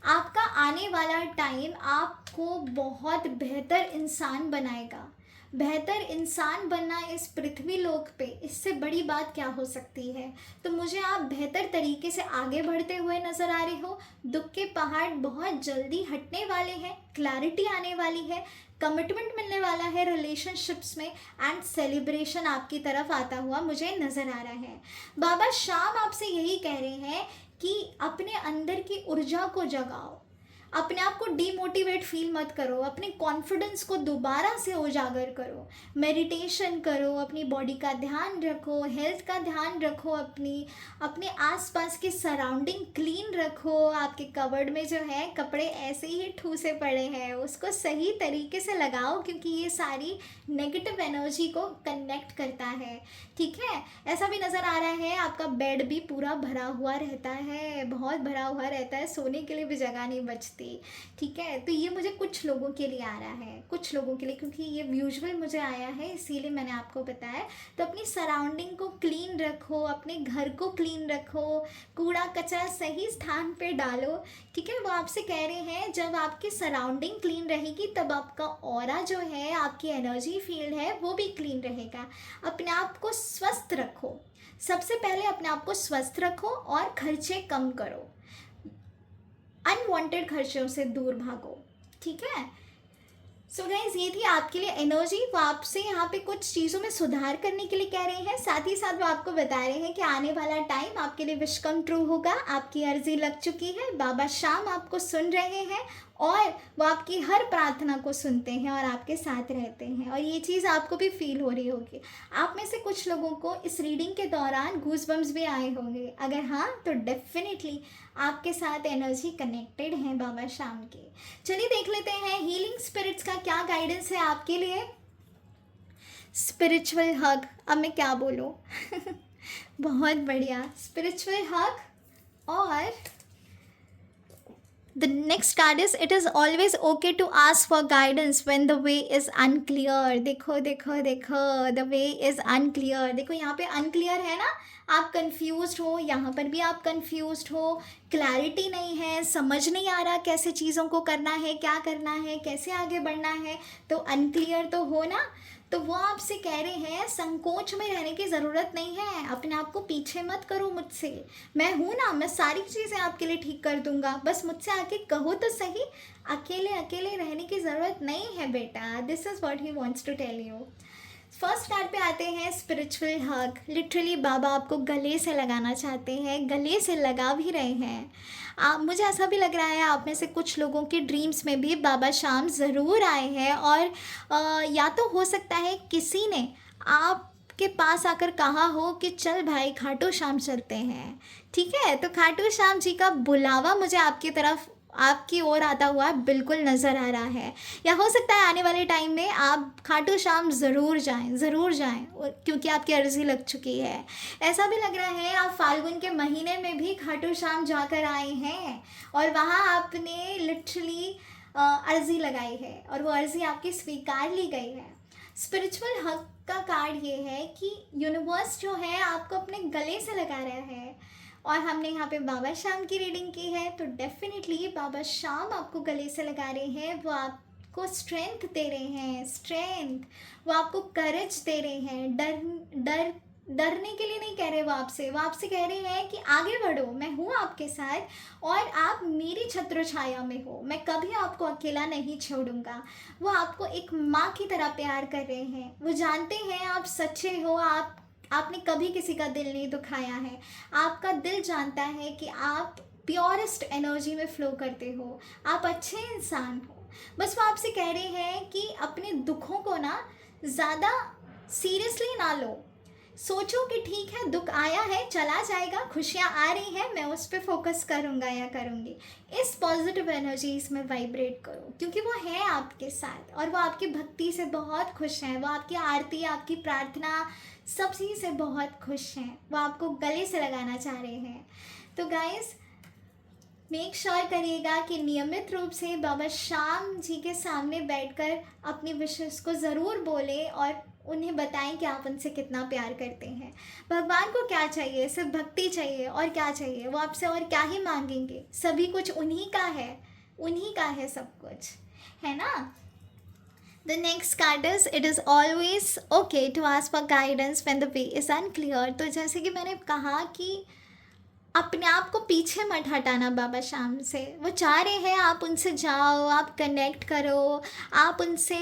आपका आने वाला टाइम आपको बहुत बेहतर इंसान बनाएगा। बेहतर इंसान बनना इस पृथ्वी लोक पे, इससे बड़ी बात क्या हो सकती है। तो मुझे आप बेहतर तरीके से आगे बढ़ते हुए नज़र आ रहे हो। दुख के पहाड़ बहुत जल्दी हटने वाले हैं, क्लैरिटी आने वाली है, कमिटमेंट मिलने वाला है रिलेशनशिप्स में, एंड सेलिब्रेशन आपकी तरफ आता हुआ मुझे नज़र आ रहा है। बाबा शाम आपसे यही कह रहे हैं कि अपने अंदर की ऊर्जा को जगाओ, अपने आप को डीमोटिवेट फील मत करो, अपने कॉन्फिडेंस को दोबारा से उजागर करो, मेडिटेशन करो, अपनी बॉडी का ध्यान रखो, हेल्थ का ध्यान रखो, अपने आसपास के सराउंडिंग क्लीन रखो। आपके कबर्ड में जो है कपड़े ऐसे ही ठूसे पड़े हैं, उसको सही तरीके से लगाओ, क्योंकि ये सारी नेगेटिव एनर्जी को कनेक्ट करता है। ठीक है, ऐसा भी नज़र आ रहा है आपका बेड भी पूरा भरा हुआ रहता है, बहुत भरा हुआ रहता है, सोने के लिए भी जगह नहीं बचती। ठीक है, तो ये मुझे कुछ लोगों के लिए आ रहा है, कुछ लोगों के लिए, क्योंकि ये यूजुअल मुझे आया है इसीलिए मैंने आपको बताया। तो अपनी सराउंडिंग को क्लीन रखो, अपने घर को क्लीन रखो, कूड़ा कचरा सही स्थान पे डालो। ठीक है, वो आपसे कह रहे हैं जब आपकी सराउंडिंग क्लीन रहेगी तब आपका ऑरा जो है, आपकी एनर्जी फील्ड है, वो भी क्लीन रहेगा। अपने आप को स्वस्थ रखो, सबसे पहले अपने आप को स्वस्थ रखो और खर्चे कम करो, अनवांटेड खर्चों से दूर भागो। ठीक है, सो गाइज ये थी आपके लिए एनर्जी। वो आपसे यहाँ पे कुछ चीज़ों में सुधार करने के लिए कह रहे हैं, साथ ही साथ वो आपको बता रहे हैं कि आने वाला टाइम आपके लिए विश कम ट्रू होगा, आपकी अर्जी लग चुकी है, बाबा शाम आपको सुन रहे हैं और वो आपकी हर प्रार्थना को सुनते हैं और आपके साथ रहते हैं। और ये चीज़ आपको भी फील हो रही होगी। आप में से कुछ लोगों को इस रीडिंग के दौरान गूज़बम्स भी आए होंगे, अगर हाँ तो डेफिनेटली आपके साथ एनर्जी कनेक्टेड है बाबा शाम की। चलिए देख लेते हैं हीलिंग स्पिरिट्स का क्या गाइडेंस है आपके लिए। स्पिरिचुअल हग, अब मैं क्या बोलूँ बहुत बढ़िया, स्पिरिचुअल हग। और the next card is it is always okay to ask for guidance when the way is unclear। देखो देखो देखो, the way is unclear, देखो यहाँ पे unclear है ना, आप कंफ्यूज्ड हो, यहाँ पर भी आप कंफ्यूज्ड हो, क्लैरिटी नहीं है, समझ नहीं आ रहा कैसे चीज़ों को करना है, क्या करना है, कैसे आगे बढ़ना है, तो अनक्लियर तो हो ना। तो वो आपसे कह रहे हैं संकोच में रहने की ज़रूरत नहीं है, अपने आप को पीछे मत करो मुझसे, मैं हूँ ना, मैं सारी चीज़ें आपके लिए ठीक कर दूँगा, बस मुझसे आके कहो तो सही। अकेले अकेले रहने की ज़रूरत नहीं है बेटा, this is what he wants to tell you. First card पे आते हैं स्पिरिचुअल हग। लिटरली बाबा आपको गले से लगाना चाहते हैं, गले से लगा भी रहे हैं। मुझे ऐसा भी लग रहा है आप में से कुछ लोगों के ड्रीम्स में भी बाबा शाम ज़रूर आए हैं, और या तो हो सकता है किसी ने आपके पास आकर कहा हो कि चल भाई खाटू श्याम चलते हैं। ठीक है, तो खाटू श्याम जी का बुलावा मुझे आपकी तरफ, आपकी ओर आता हुआ बिल्कुल नज़र आ रहा है। या हो सकता है आने वाले टाइम में आप खाटू श्याम ज़रूर जाएं, ज़रूर जाएं, क्योंकि आपकी अर्जी लग चुकी है। ऐसा भी लग रहा है आप फाल्गुन के महीने में भी खाटू श्याम जाकर आए हैं और वहाँ आपने लिटरली अर्जी लगाई है और वो अर्जी आपकी स्वीकार ली गई है। स्पिरिचुअल हक का कार्ड ये है कि यूनिवर्स जो है आपको अपने गले से लगा रहा है, और हमने यहाँ पे बाबा शाम की रीडिंग की है, तो डेफिनेटली बाबा शाम आपको गले से लगा रहे हैं, वो आपको स्ट्रेंथ दे रहे हैं, स्ट्रेंथ, वो आपको करेज दे रहे हैं। डरने के लिए नहीं कह रहे वो आपसे कह रहे हैं कि आगे बढ़ो, मैं हूँ आपके साथ और आप मेरी छत्र छाया में हो, मैं कभी आपको अकेला नहीं छोड़ूंगा। वो आपको एक माँ की तरह प्यार कर रहे हैं, वो जानते हैं आप सच्चे हो, आपने कभी किसी का दिल नहीं दुखाया है, आपका दिल जानता है कि आप प्योरेस्ट एनर्जी में फ़्लो करते हो, आप अच्छे इंसान हो। बस वो आपसे कह रहे हैं कि अपने दुखों को ना ज़्यादा सीरियसली ना लो, सोचो कि ठीक है दुख आया है चला जाएगा, खुशियाँ आ रही हैं, मैं उस पर फोकस करूँगा या करूँगी। इस पॉजिटिव एनर्जी इसमें वाइब्रेट करो, क्योंकि वो है आपके साथ और वो आपकी भक्ति से बहुत खुश हैं, वो आपकी आरती, आपकी प्रार्थना सब चीज़ से बहुत खुश हैं, वो आपको गले से लगाना चाह रहे हैं। तो गाइस मेक श्योर करिएगा कि नियमित रूप से बाबा श्याम जी के सामने बैठकर अपनी विशेष को ज़रूर बोलें और उन्हें बताएं कि आप उनसे कितना प्यार करते हैं। भगवान को क्या चाहिए? सिर्फ भक्ति चाहिए, और क्या चाहिए? वो आपसे और क्या ही मांगेंगे? सभी कुछ उन्हीं का है, उन्हीं का है सब कुछ, है ना। The next card is, it is always okay to ask for guidance when the way is unclear। तो जैसे कि मैंने कहा कि अपने आप को पीछे मत हटाना बाबा श्याम से। वो चाह रहे हैं आप उनसे जाओ, आप कनेक्ट करो, आप उनसे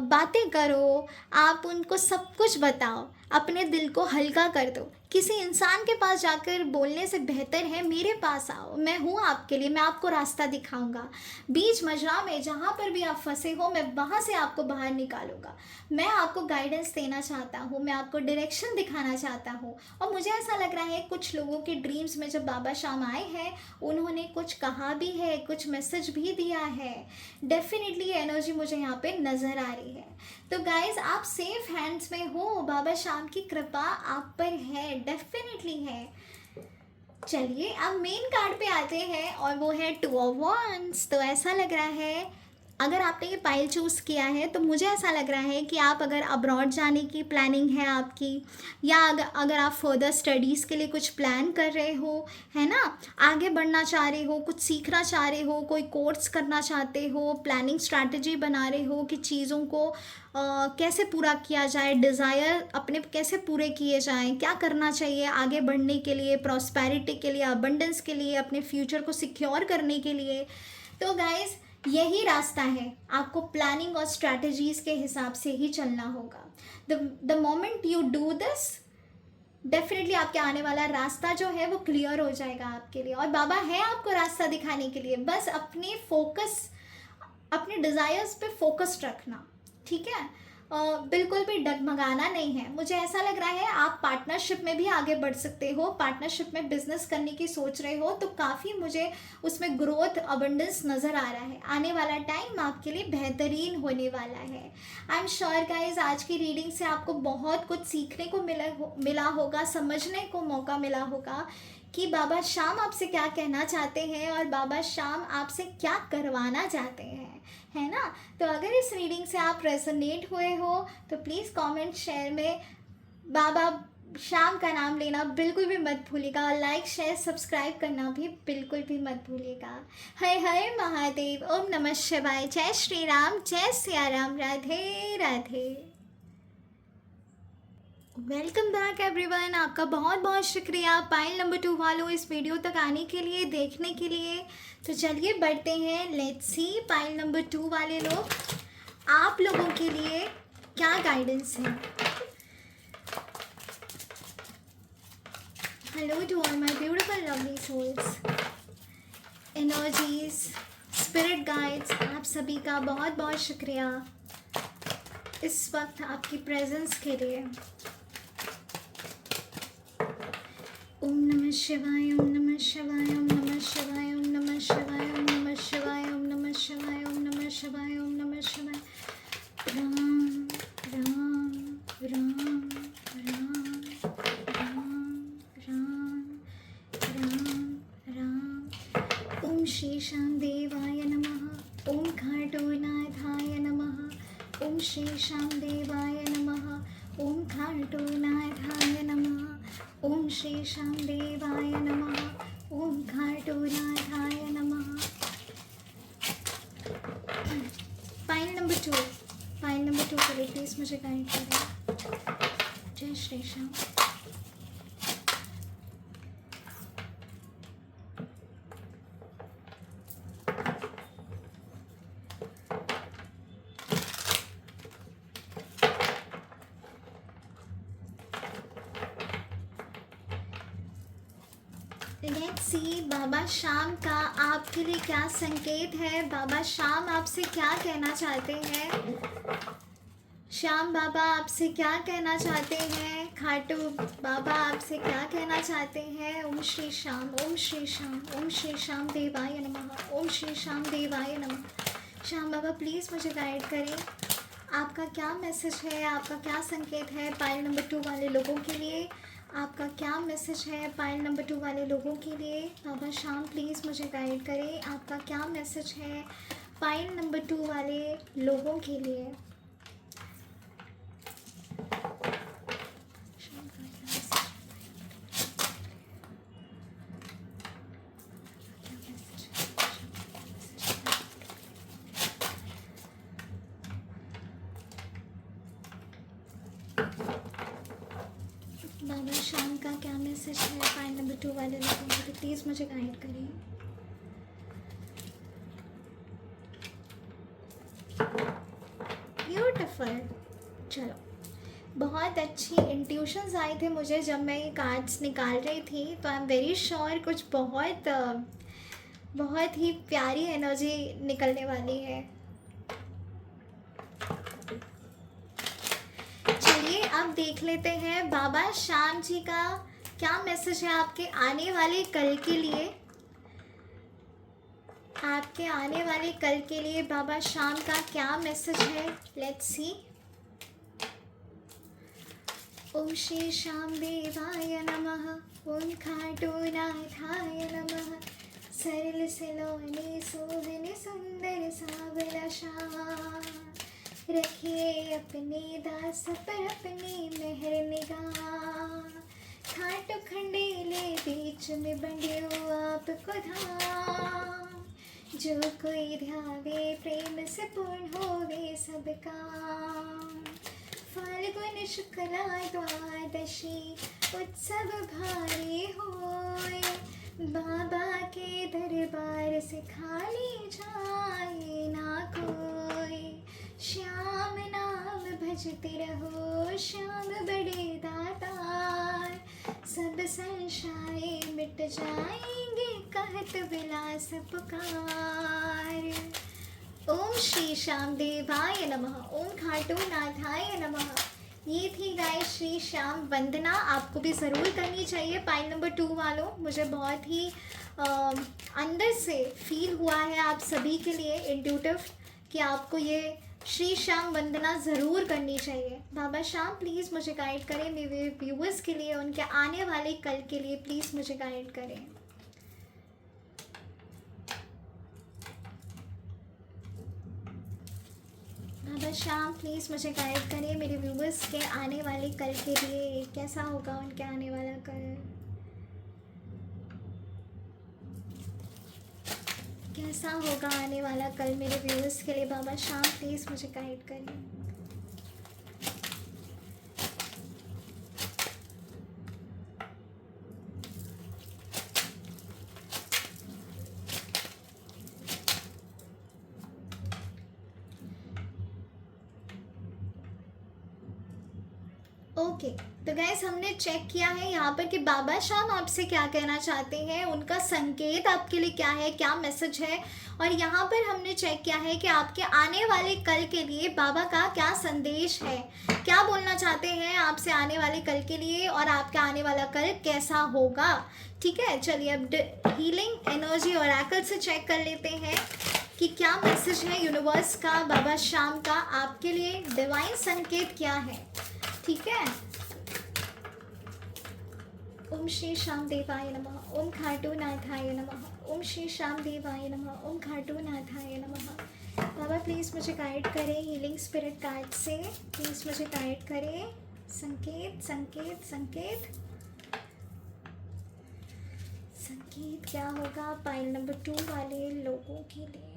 बातें करो, आप उनको सब कुछ बताओ, अपने दिल को हल्का कर दो। किसी इंसान के पास जाकर बोलने से बेहतर है मेरे पास आओ, मैं हूँ आपके लिए, मैं आपको रास्ता दिखाऊंगा। बीच मजरा में जहाँ पर भी आप फंसे हो, मैं वहाँ से आपको बाहर निकालूंगा। मैं आपको गाइडेंस देना चाहता हूँ, मैं आपको डायरेक्शन दिखाना चाहता हूँ। और मुझे ऐसा लग रहा है कुछ लोगों के ड्रीम्स में जब बाबा श्याम आए हैं, उन्होंने कुछ कहा भी है, कुछ मैसेज भी दिया है। डेफिनेटली एनर्जी मुझे यहाँ पे नज़र आ रही है। तो गाइज, आप सेफ हैंड्स में हो, बाबा श्याम की कृपा आप पर है, डेफिनेटली है। चलिए अब मेन कार्ड पे आते हैं, और वो है 2 ऑफ वांड्स। तो ऐसा लग रहा है, अगर आपने ये पाइल चूज़ किया है तो मुझे ऐसा लग रहा है कि आप अगर अब्रॉड जाने की प्लानिंग है आपकी, या अगर आप फर्दर स्टडीज़ के लिए कुछ प्लान कर रहे हो, है ना, आगे बढ़ना चाह रहे हो, कुछ सीखना चाह रहे हो, कोई कोर्स करना चाहते हो, प्लानिंग स्ट्रैटेजी बना रहे हो कि चीज़ों को कैसे पूरा किया जाए, डिज़ायर अपने कैसे पूरे किए जाएं, क्या करना चाहिए आगे बढ़ने के लिए, प्रॉस्पेरिटी के लिए, अबंडेंस के लिए, अपने फ्यूचर को सिक्योर करने के लिए। तो गाइज़, यही रास्ता है, आपको प्लानिंग और स्ट्रैटेजीज़ के हिसाब से ही चलना होगा। The moment you do this, definitely आपके आने वाला रास्ता जो है वो क्लियर हो जाएगा आपके लिए, और बाबा है आपको रास्ता दिखाने के लिए। बस अपने फोकस, अपने डिज़ायर्स पे फोकस रखना, ठीक है। बिल्कुल भी डगमगाना नहीं है। मुझे ऐसा लग रहा है आप पार्टनरशिप में भी आगे बढ़ सकते हो, पार्टनरशिप में बिजनेस करने की सोच रहे हो, तो काफ़ी मुझे उसमें ग्रोथ, अबंडेंस नज़र आ रहा है। आने वाला टाइम आपके लिए बेहतरीन होने वाला है। आई एम श्योर गाइज, आज की रीडिंग से आपको बहुत कुछ सीखने को मिला होगा, समझने को मौका मिला होगा कि बाबा श्याम आपसे क्या कहना चाहते हैं और बाबा श्याम आपसे क्या करवाना चाहते हैं, है ना। तो अगर इस रीडिंग से आप रेजोनेट हुए हो तो प्लीज़ कमेंट शेयर में बाबा श्याम का नाम लेना बिल्कुल भी मत भूलिएगा, और लाइक शेयर सब्सक्राइब करना भी बिल्कुल भी मत भूलिएगा। हर हर महादेव, ओम नमः शिवाय, जय श्री राम, जय Siya Ram, Radhe Radhe. Welcome back everyone, आपका बहुत बहुत शुक्रिया पाइल नंबर 2 वालों इस वीडियो तक आने के लिए, देखने के लिए। तो चलिए बढ़ते हैं, लेट्स सी पाइल नंबर 2 वाले लोग, आप लोगों के लिए क्या गाइडेंस है। Hello to all my beautiful lovely souls, energies, spirit guides, आप सभी का बहुत बहुत शुक्रिया इस वक्त आपकी प्रेजेंस के लिए। ओम नमः शिवाय, ओम नमः शिवाय, ओम नमः शिवाय, ओम नमः शिवाय, ओम नमः शिवाय, ओम नमः शिवाय, ओम नमः शिवाय, ओम नमः शिवाय। राम राम राम राम राम राम राम राम। ओम श्री श्याम देवाय नमः, ओम खाटूनाथाय नमः, ओम श्री श्याम देवाय नमः, ओम खाटूनाथाय नमः, ओम श्री श्याम देवाय नमः, ओम खाटूनाथाय नमः। पाइल नंबर 2, पाइल नंबर 2 के लिए प्लीज़ मुझे गाइड करें। जय श्री श्याम। लेट्स सी बाबा श्याम का आपके लिए क्या संकेत है, बाबा श्याम आपसे क्या कहना चाहते हैं, श्याम बाबा आपसे क्या कहना चाहते हैं, खाटू बाबा आपसे क्या कहना चाहते हैं। ओम श्री श्याम, ओम श्री श्याम, ओम श्री श्याम देवाय नमः, ओम श्री श्याम देवाय नमः। श्याम बाबा प्लीज़ मुझे गाइड करें, आपका क्या मैसेज है, आपका क्या संकेत है पाइल नंबर 2 वाले लोगों के लिए। आपका क्या मैसेज है पाइल नंबर 2 वाले लोगों के लिए? बाबा शाम प्लीज़ मुझे गाइड करें, आपका क्या मैसेज है पाइल नंबर 2 वाले लोगों के लिए? बाबा शाम का क्या मैसेज है पाइल नंबर 2 वाले लोगों के लिए? प्लीज़ मुझे गाइड करिए। ब्यूटीफुल। चलो, बहुत अच्छी इंट्यूशंस आए थे मुझे जब मैं ये कार्ड्स निकाल रही थी, तो आई एम वेरी श्योर कुछ बहुत ही प्यारी एनर्जी निकलने वाली है। चलिए अब देख लेते हैं बाबा शाम जी का क्या मैसेज है आपके आने वाले कल के लिए। आपके आने वाले कल के लिए बाबा शाम का क्या मैसेज है? Let's see. ओम श्री श्याम देवाय नमः, ओम खाटूनाथाय नमः, सरल सलोने सोहने सुंदर सावला शाम, रखिए अपने दास पर अपनी मेहर निगाह, खाटो खंडेले बीच में बंडियो आपको धाम, जो कोई ध्यावे प्रेम से पूर्ण होवे सब काम, फाल्गुन शुक्ला द्वादशी उत्सव भारी होए, बाबा के दरबार से खाली जाए ना कोई, श्याम नाम भजते रहो श्याम बड़े दातार, सब संशय मिट जाएंगे कहत विलास पुकार। ओम श्री श्याम देवाय नमः, ओम खाटूनाथाय नमः। ये थी गाइस श्री श्याम वंदना, आपको भी ज़रूर करनी चाहिए पाइल नंबर 2 वालों। मुझे बहुत ही अंदर से फील हुआ है आप सभी के लिए इंट्यूटिव कि आपको ये श्री श्याम वंदना ज़रूर करनी चाहिए। बाबा शाम प्लीज़ मुझे गाइड करें, मेरे व्यूअर्स के लिए, उनके आने वाले कल के लिए प्लीज़ मुझे गाइड करें। बाबा शाम प्लीज़ मुझे गाइड करें, मेरे व्यूअर्स के आने वाले कल के लिए कैसा होगा उनके आने वाला कल, कैसा होगा आने वाला कल मेरे व्यूअर्स के लिए। बाबा शाम प्लीज़ मुझे गाइड करें। ओके तो गैस हमने चेक किया है यहाँ पर कि बाबा शाम आपसे क्या कहना चाहते हैं, उनका संकेत आपके लिए क्या है, क्या मैसेज है, और यहाँ पर हमने चेक किया है कि आपके आने वाले कल के लिए बाबा का क्या संदेश है, क्या बोलना चाहते हैं आपसे आने वाले कल के लिए, और आपका आने वाला कल कैसा होगा। ठीक है, चलिए अब हीलिंग एनर्जी ऑरेकल से चेक कर लेते हैं कि क्या मैसेज है यूनिवर्स का बाबा शाम का आपके लिए, डिवाइन संकेत क्या है। ठीक है, ओम श्री श्याम देवाय नमः, ओम खाटूनाथाय नमः, ओम श्री श्याम देवाय नमः, ओम खाटूनाथाय नमः। बाबा प्लीज़ मुझे गाइड करें हीलिंग स्पिरिट कार्ड से, प्लीज़ मुझे गाइड करें। संकेत संकेत संकेत संकेत क्या होगा पाइल नंबर 2 वाले लोगों के लिए।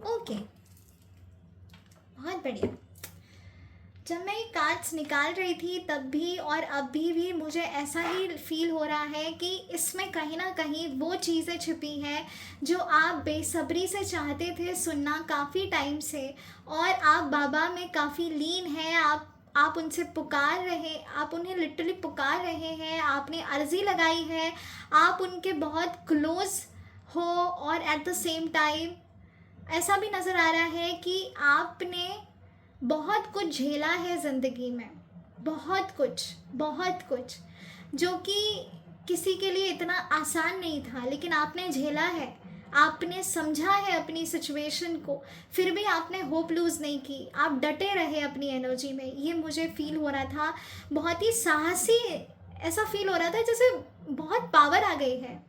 ओके, बहुत बढ़िया। जब मैं ये कार्ड्स निकाल रही थी तब भी और अभी भी मुझे ऐसा ही फील हो रहा है कि इसमें कहीं ना कहीं वो चीज़ें छिपी हैं जो आप बेसब्री से चाहते थे सुनना काफ़ी टाइम से, और आप बाबा में काफ़ी लीन हैं। आप उनसे पुकार रहे, आप उन्हें लिटरली पुकार रहे हैं, आपने अर्जी लगाई है, आप उनके बहुत क्लोज हो, और एट द सेम टाइम ऐसा भी नज़र आ रहा है कि आपने बहुत कुछ झेला है ज़िंदगी में, बहुत कुछ जो कि किसी के लिए इतना आसान नहीं था, लेकिन आपने झेला है, आपने समझा है अपनी सिचुएशन को, फिर भी आपने होप लूज़ नहीं की, आप डटे रहे अपनी एनर्जी में। ये मुझे फील हो रहा था, बहुत ही साहसी, ऐसा फील हो रहा था जैसे बहुत पावर आ गई है,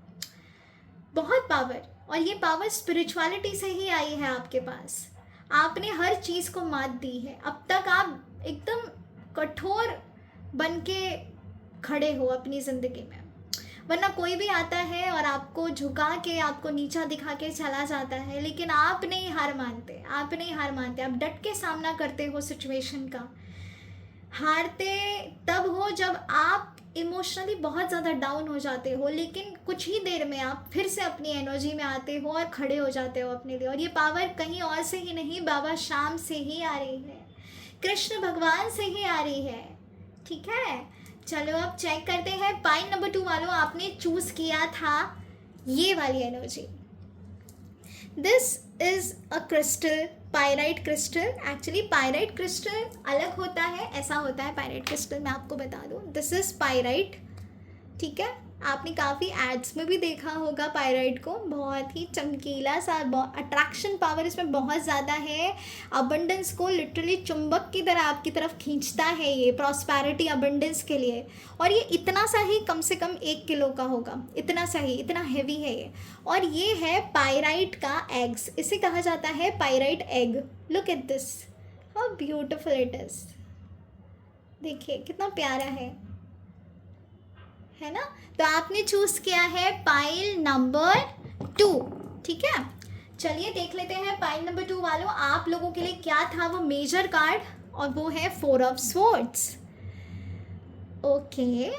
बहुत पावर। और ये पावर स्पिरिचुअलिटी से ही आई है आपके पास। आपने हर चीज़ को मात दी है। अब तक आप एकदम कठोर बन के खड़े हो अपनी ज़िंदगी में, वरना कोई भी आता है और आपको झुका के, आपको नीचा दिखा के चला जाता है, लेकिन आप नहीं हार मानते, आप नहीं हार मानते, आप डट के सामना करते हो सिचुएशन का। हारते तब हो जब आप इमोशनली बहुत ज़्यादा डाउन हो जाते हो, लेकिन कुछ ही देर में आप फिर से अपनी एनर्जी में आते हो और खड़े हो जाते हो अपने लिए। और ये पावर कहीं और से ही नहीं, बाबा श्याम से ही आ रही है, कृष्ण भगवान से ही आ रही है। ठीक है, चलो अब चेक करते हैं। पाइन नंबर 2 वालों, आपने चूज किया था ये वाली energy. This is a crystal, pyrite crystal. Actually pyrite crystal अलग होता है, ऐसा होता है पायराइट क्रिस्टल, मैं आपको बता दूं। दिस इज पायराइट, ठीक है। आपने काफ़ी एड्स में भी देखा होगा पायराइट को, बहुत ही चमकीला सा, अट्रैक्शन पावर इसमें बहुत ज़्यादा है। अबंडेंस को लिटरली चुंबक की तरह आपकी तरफ खींचता है ये, प्रॉस्पेरिटी अबंडेंस के लिए। और ये इतना सा ही, कम से कम 1 किलो का होगा, इतना सा ही, इतना हैवी है ये। और ये है पायराइट का एग्स, इसे कहा जाता है pyrite egg. Look at this, how beautiful it is. देखिए कितना प्यारा है ना। तो आपने चूज़ किया है पाइल नंबर 2, ठीक है। चलिए देख लेते हैं पाइल नंबर 2 वालों, आप लोगों के लिए क्या था वो मेजर कार्ड, और वो है 4 ऑफ स्वॉर्ड्स। ओके,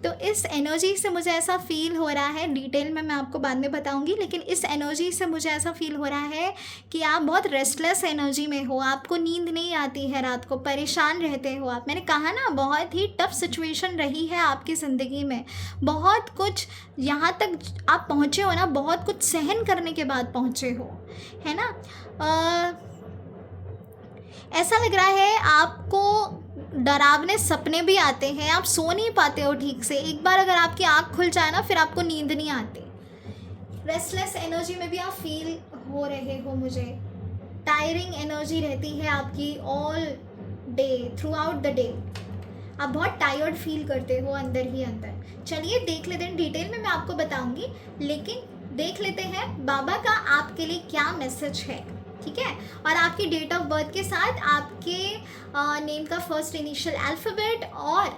तो इस एनर्जी से मुझे ऐसा फील हो रहा है, डिटेल में मैं आपको बाद में बताऊंगी, लेकिन इस एनर्जी से मुझे ऐसा फील हो रहा है कि आप बहुत रेस्टलेस एनर्जी में हो, आपको नींद नहीं आती है रात को, परेशान रहते हो आप। मैंने कहा ना, बहुत ही टफ सिचुएशन रही है आपकी ज़िंदगी में, बहुत कुछ यहाँ तक आप पहुँचे हो ना, बहुत कुछ सहन करने के बाद पहुँचे हो, है ना। ऐसा लग रहा है आपको डरावने सपने भी आते हैं, आप सो नहीं पाते हो ठीक से। एक बार अगर आपकी आँख खुल जाए ना, फिर आपको नींद नहीं आती। रेस्टलेस एनर्जी में भी आप फील हो रहे हो मुझे, टायरिंग एनर्जी रहती है आपकी all day, through out the day. आप बहुत टायर्ड फील करते हो अंदर ही अंदर। चलिए देख लेते हैं, डिटेल में मैं आपको बताऊंगी, लेकिन देख लेते हैं बाबा का आपके लिए क्या मैसेज है, ठीक है। और आपकी डेट ऑफ बर्थ के साथ आपके नेम का फर्स्ट इनिशियल अल्फ़ाबेट, और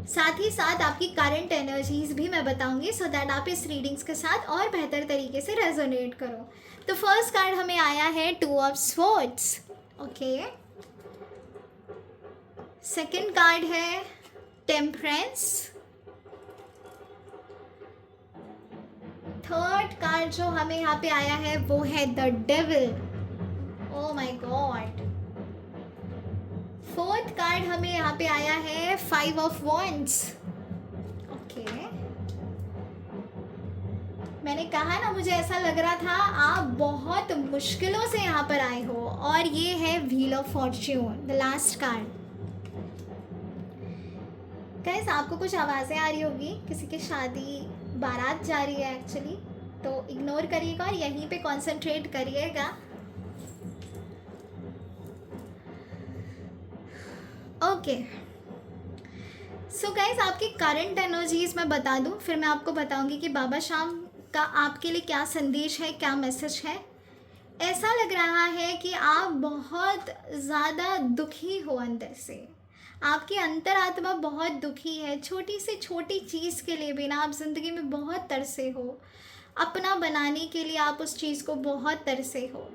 साथ ही साथ आपकी करंट एनर्जीज भी मैं बताऊंगी, सो दैट आप इस रीडिंग्स के साथ और बेहतर तरीके से रेजोनेट करो। तो फर्स्ट कार्ड हमें आया है 2 of swords, okay. Second card है टेम्परेंस। थर्ड कार्ड जो हमें यहाँ पे आया है वो है the devil, oh my God. Fourth card हमें यहाँ पे आया है 5 ऑफ वॉन्ड्स, ओके। मैंने कहा ना, मुझे ऐसा लग रहा था आप बहुत मुश्किलों से यहाँ पर आए हो। और ये है wheel of Fortune, the last card. Guys, आपको कुछ आवाज़ें आ रही होगी, किसी की शादी बारात जा रही है एक्चुअली, तो इग्नोर करिएगा और यहीं पे कंसंट्रेट करिएगा। ओके, सो गाइस, आपकी करंट एनर्जीज मैं बता दूं, फिर मैं आपको बताऊंगी कि बाबा श्याम का आपके लिए क्या संदेश है, क्या मैसेज है। ऐसा लग रहा है कि आप बहुत ज़्यादा दुखी हो अंदर से, आपकी अंतरात्मा बहुत दुखी है। छोटी से छोटी चीज़ के लिए भी ना आप ज़िंदगी में बहुत तरसे हो, अपना बनाने के लिए आप उस चीज़ को बहुत तरसे हो।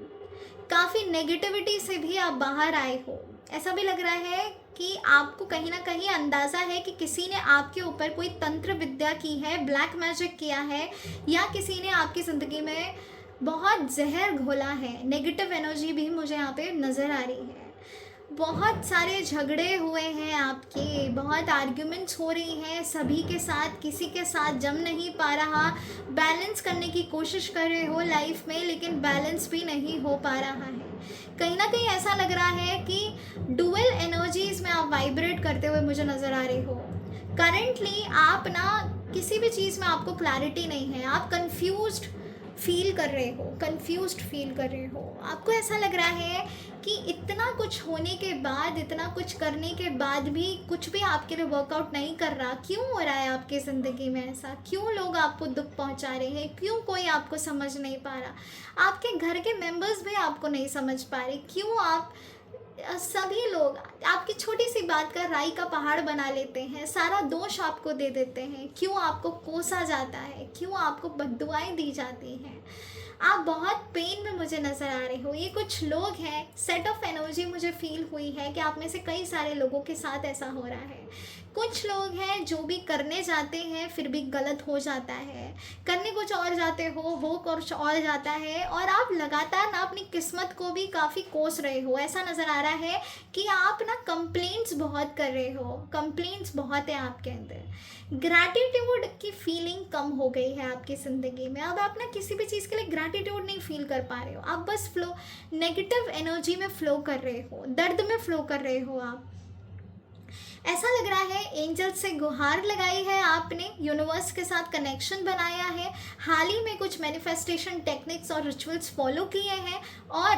काफ़ी नेगेटिविटी से भी आप बाहर आए हो। ऐसा भी लग रहा है कि आपको कहीं ना कहीं अंदाज़ा है कि किसी ने आपके ऊपर कोई तंत्र विद्या की है, ब्लैक मैजिक किया है, या किसी ने आपकी ज़िंदगी में बहुत जहर घोला है। नेगेटिव एनर्जी भी मुझे यहाँ पे नज़र आ रही है। बहुत सारे झगड़े हुए हैं आपके, बहुत आर्ग्यूमेंट्स हो रही हैं सभी के साथ, किसी के साथ जम नहीं पा रहा। बैलेंस करने की कोशिश कर रहे हो लाइफ में, लेकिन बैलेंस भी नहीं हो पा रहा है। कहीं ना कहीं ऐसा लग रहा है कि डुअल एनर्जीज में आप वाइब्रेट करते हुए मुझे नज़र आ रहे हो। करेंटली आप ना किसी भी चीज़ में आपको क्लैरिटी नहीं है, आप कंफ्यूज्ड फील कर रहे हो, कंफ्यूज्ड फील कर रहे हो, आपको ऐसा लग रहा है कि इतना कुछ होने के बाद, इतना कुछ करने के बाद भी कुछ भी आपके लिए वर्कआउट नहीं कर रहा। क्यों हो रहा है आपकी ज़िंदगी में ऐसा? क्यों लोग आपको दुख पहुंचा रहे हैं? क्यों कोई आपको समझ नहीं पा रहा? आपके घर के मेंबर्स भी आपको नहीं समझ पा रहे। क्यों आप सभी लोग आपकी छोटी सी बात का राई का पहाड़ बना लेते हैं, सारा दोष आपको दे देते हैं? क्यों आपको कोसा जाता है? क्यों आपको बद्दुआएं दी जाती हैं? आप बहुत पेन में मुझे नज़र आ रहे हो। ये कुछ लोग हैं, सेट ऑफ एनर्जी मुझे फील हुई है कि आप में से कई सारे लोगों के साथ ऐसा हो रहा है। कुछ लोग हैं जो भी करने जाते हैं फिर भी गलत हो जाता है, करने कुछ और जाते हो कुछ और जाता है, और आप लगातार ना अपनी किस्मत को भी काफ़ी कोस रहे हो। ऐसा नज़र आ रहा है कि आप ना कंप्लेंट्स बहुत कर रहे हो, कंप्लेंट्स बहुत है आपके अंदर। ग्रैटिट्यूड की फीलिंग कम हो गई है आपकी ज़िंदगी में। अब आप ना किसी भी चीज़ के लिए ग्रैटिट्यूड नहीं फील कर पा रहे हो, आप बस फ्लो, नेगेटिव एनर्जी में फ़्लो कर रहे हो, दर्द में फ़्लो कर रहे हो। आप ऐसा लग रहा है एंजल से गुहार लगाई है आपने, यूनिवर्स के साथ कनेक्शन बनाया है, हाल ही में कुछ मैनिफेस्टेशन टेक्निक्स और रिचुअल्स फॉलो किए हैं, और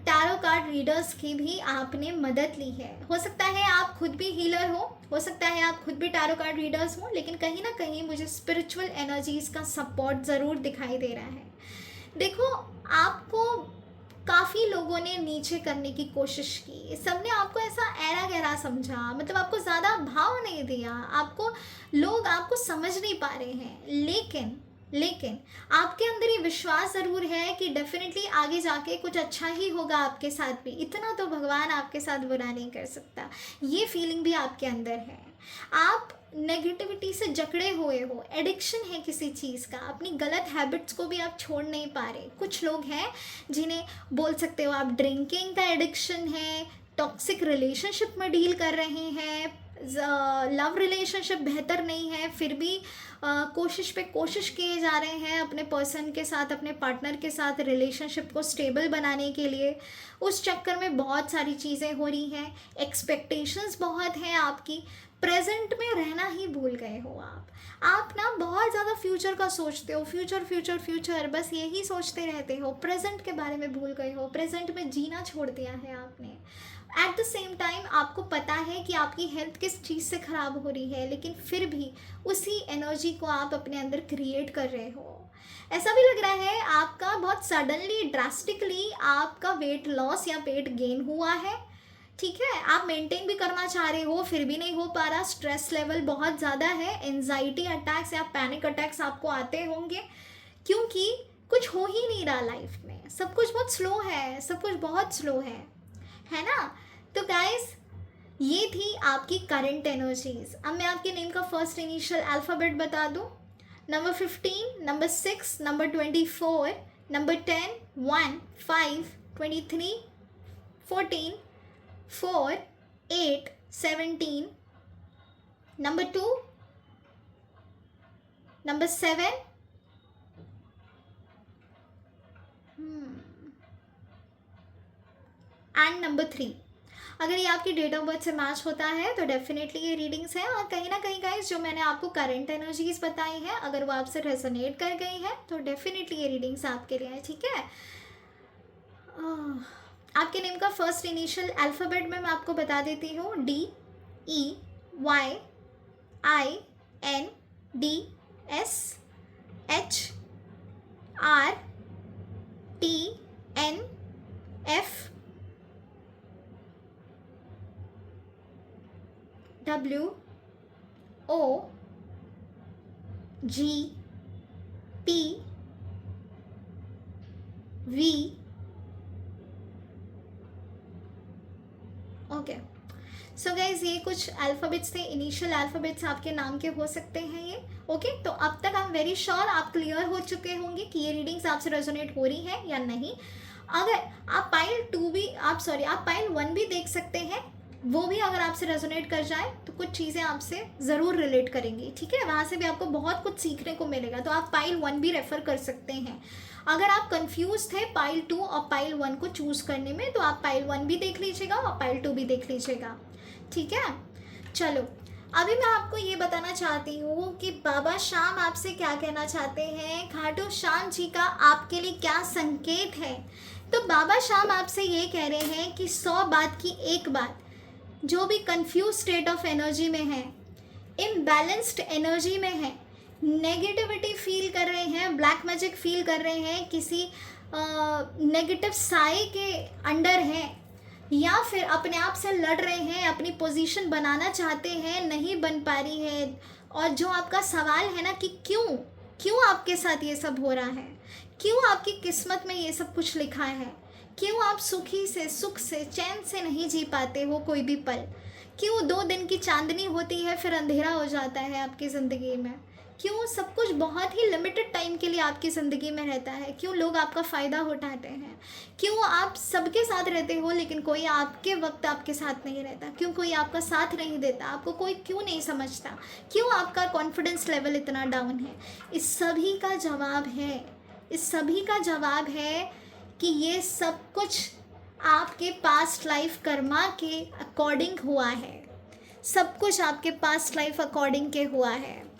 टैरो कार्ड रीडर्स की भी आपने मदद ली है। हो सकता है आप खुद भी हीलर हो सकता है आप खुद भी टैरो कार्ड रीडर्स हो, लेकिन कहीं ना कहीं मुझे स्पिरिचुअल एनर्जीज़ का सपोर्ट ज़रूर दिखाई दे रहा है। देखो, आपको काफ़ी लोगों ने नीचे करने की कोशिश की, सबने आपको ऐसा ऐरा गहरा समझा, मतलब आपको ज़्यादा भाव नहीं दिया, लोग आपको समझ नहीं पा रहे हैं। लेकिन आपके अंदर ये विश्वास ज़रूर है कि डेफिनेटली आगे जाके कुछ अच्छा ही होगा आपके साथ भी। इतना तो भगवान आपके साथ बुरा नहीं कर सकता, ये फीलिंग भी आपके अंदर है। आप नेगेटिविटी से जकड़े हुए हो, एडिक्शन है किसी चीज़ का, अपनी गलत हैबिट्स को भी आप छोड़ नहीं पा रहे। कुछ लोग हैं जिन्हें बोल सकते हो आप ड्रिंकिंग का एडिक्शन है, टॉक्सिक रिलेशनशिप में डील कर रहे हैं, लव रिलेशनशिप बेहतर नहीं है, फिर भी कोशिश किए जा रहे हैं अपने पर्सन के साथ, अपने पार्टनर के साथ रिलेशनशिप को स्टेबल बनाने के लिए। उस चक्कर में बहुत सारी चीज़ें हो रही हैं, एक्सपेक्टेशंस बहुत हैं आपकी, प्रेजेंट में रहना ही भूल गए हो आप ना बहुत ज़्यादा फ्यूचर का सोचते हो, फ्यूचर फ्यूचर फ्यूचर, बस यही सोचते रहते हो, प्रेजेंट के बारे में भूल गए हो, प्रेजेंट में जीना छोड़ दिया है आपने। एट द सेम टाइम आपको पता है कि आपकी हेल्थ किस चीज़ से ख़राब हो रही है, लेकिन फिर भी उसी एनर्जी को आप अपने अंदर क्रिएट कर रहे हो। ऐसा भी लग रहा है आपका बहुत सडनली ड्रास्टिकली आपका वेट लॉस या वेट गेन हुआ है। ठीक है, आप मेंटेन भी करना चाह रहे हो फिर भी नहीं हो पा रहा, स्ट्रेस लेवल बहुत ज़्यादा है, एंजाइटी अटैक्स या पैनिक अटैक्स आपको आते होंगे, क्योंकि कुछ हो ही नहीं रहा लाइफ में, सब कुछ बहुत स्लो है, सब कुछ बहुत स्लो है ना। तो गाइस, ये थी आपकी करंट एनर्जीज। अब मैं आपके नेम का फर्स्ट इनिशियल अल्फ़ाबेट बता दूं। Number 15, number 6, number 24, number 10, 1, 5, 23, 14, 4, 8, 17, number 2, number 7, and number 3। अगर ये आपकी डेट ऑफ बर्थ से मैच होता है तो डेफिनेटली ये रीडिंग्स हैं, और कहीं ना कहीं गाइस जो मैंने आपको करंट एनर्जीज बताई हैं, अगर वो आपसे रेजोनेट कर गई है तो डेफिनेटली ये रीडिंग्स आपके लिए हैं। ठीक है, आपके नेम का फर्स्ट इनिशियल अल्फ़ाबेट में मैं आपको बता देती हूँ, DENFWOGP ओके। सो गाइज, ये कुछ अल्फ़ाबेट्स थे, इनिशियल अल्फ़ाबेट्स आपके नाम के हो सकते हैं ये। ओके, तो अब तक आई एम वेरी श्योर आप क्लियर हो चुके होंगे कि ये रीडिंग्स आपसे रेजोनेट हो रही हैं या नहीं। अगर आप पाइल 1 भी देख सकते हैं, वो भी अगर आपसे रेजोनेट कर जाए तो कुछ चीज़ें आपसे ज़रूर रिलेट करेंगी। ठीक है, वहाँ से भी आपको बहुत कुछ सीखने को मिलेगा, तो आप पाइल 1 भी रेफ़र कर सकते हैं। अगर आप कंफ्यूज थे पाइल 2 और पाइल 1 को चूज़ करने में, तो आप पाइल 1 भी देख लीजिएगा और पाइल 2 भी देख लीजिएगा। ठीक है, चलो अभी मैं आपको ये बताना चाहती हूँ कि बाबा शाम आपसे क्या कहना चाहते हैं, खाटू श्याम जी का आपके लिए क्या संकेत है। तो बाबा शाम आपसे ये कह रहे हैं कि 100 बात की एक बात, जो भी कंफ्यूज स्टेट ऑफ एनर्जी में है, इम्बैलेंस्ड एनर्जी में है, नेगेटिविटी फील कर रहे हैं, ब्लैक मैजिक फील कर रहे हैं, किसी नेगेटिव साए के अंडर हैं, या फिर अपने आप से लड़ रहे हैं, अपनी पोजीशन बनाना चाहते हैं, नहीं बन पा रही है, और जो आपका सवाल है ना कि क्यों क्यों आपके साथ ये सब हो रहा है, क्यों आपकी किस्मत में ये सब कुछ लिखा है, क्यों आप सुखी से सुख से चैन से नहीं जी पाते हो कोई भी पल, क्यों 2 दिन की चांदनी होती है फिर अंधेरा हो जाता है आपकी ज़िंदगी में, क्यों सब कुछ बहुत ही लिमिटेड टाइम के लिए आपकी ज़िंदगी में रहता है, क्यों लोग आपका फ़ायदा उठाते हैं, क्यों आप सबके साथ रहते हो लेकिन कोई आपके वक्त आपके साथ नहीं रहता, क्यों कोई आपका साथ नहीं देता, आपको कोई क्यों नहीं समझता, क्यों आपका कॉन्फिडेंस लेवल इतना डाउन है। इस सभी का जवाब है, इस सभी का जवाब है कि ये सब कुछ आपके पास्ट लाइफ कर्मा के अकॉर्डिंग हुआ है, सब कुछ आपके पास्ट लाइफ अकॉर्डिंग के हुआ है।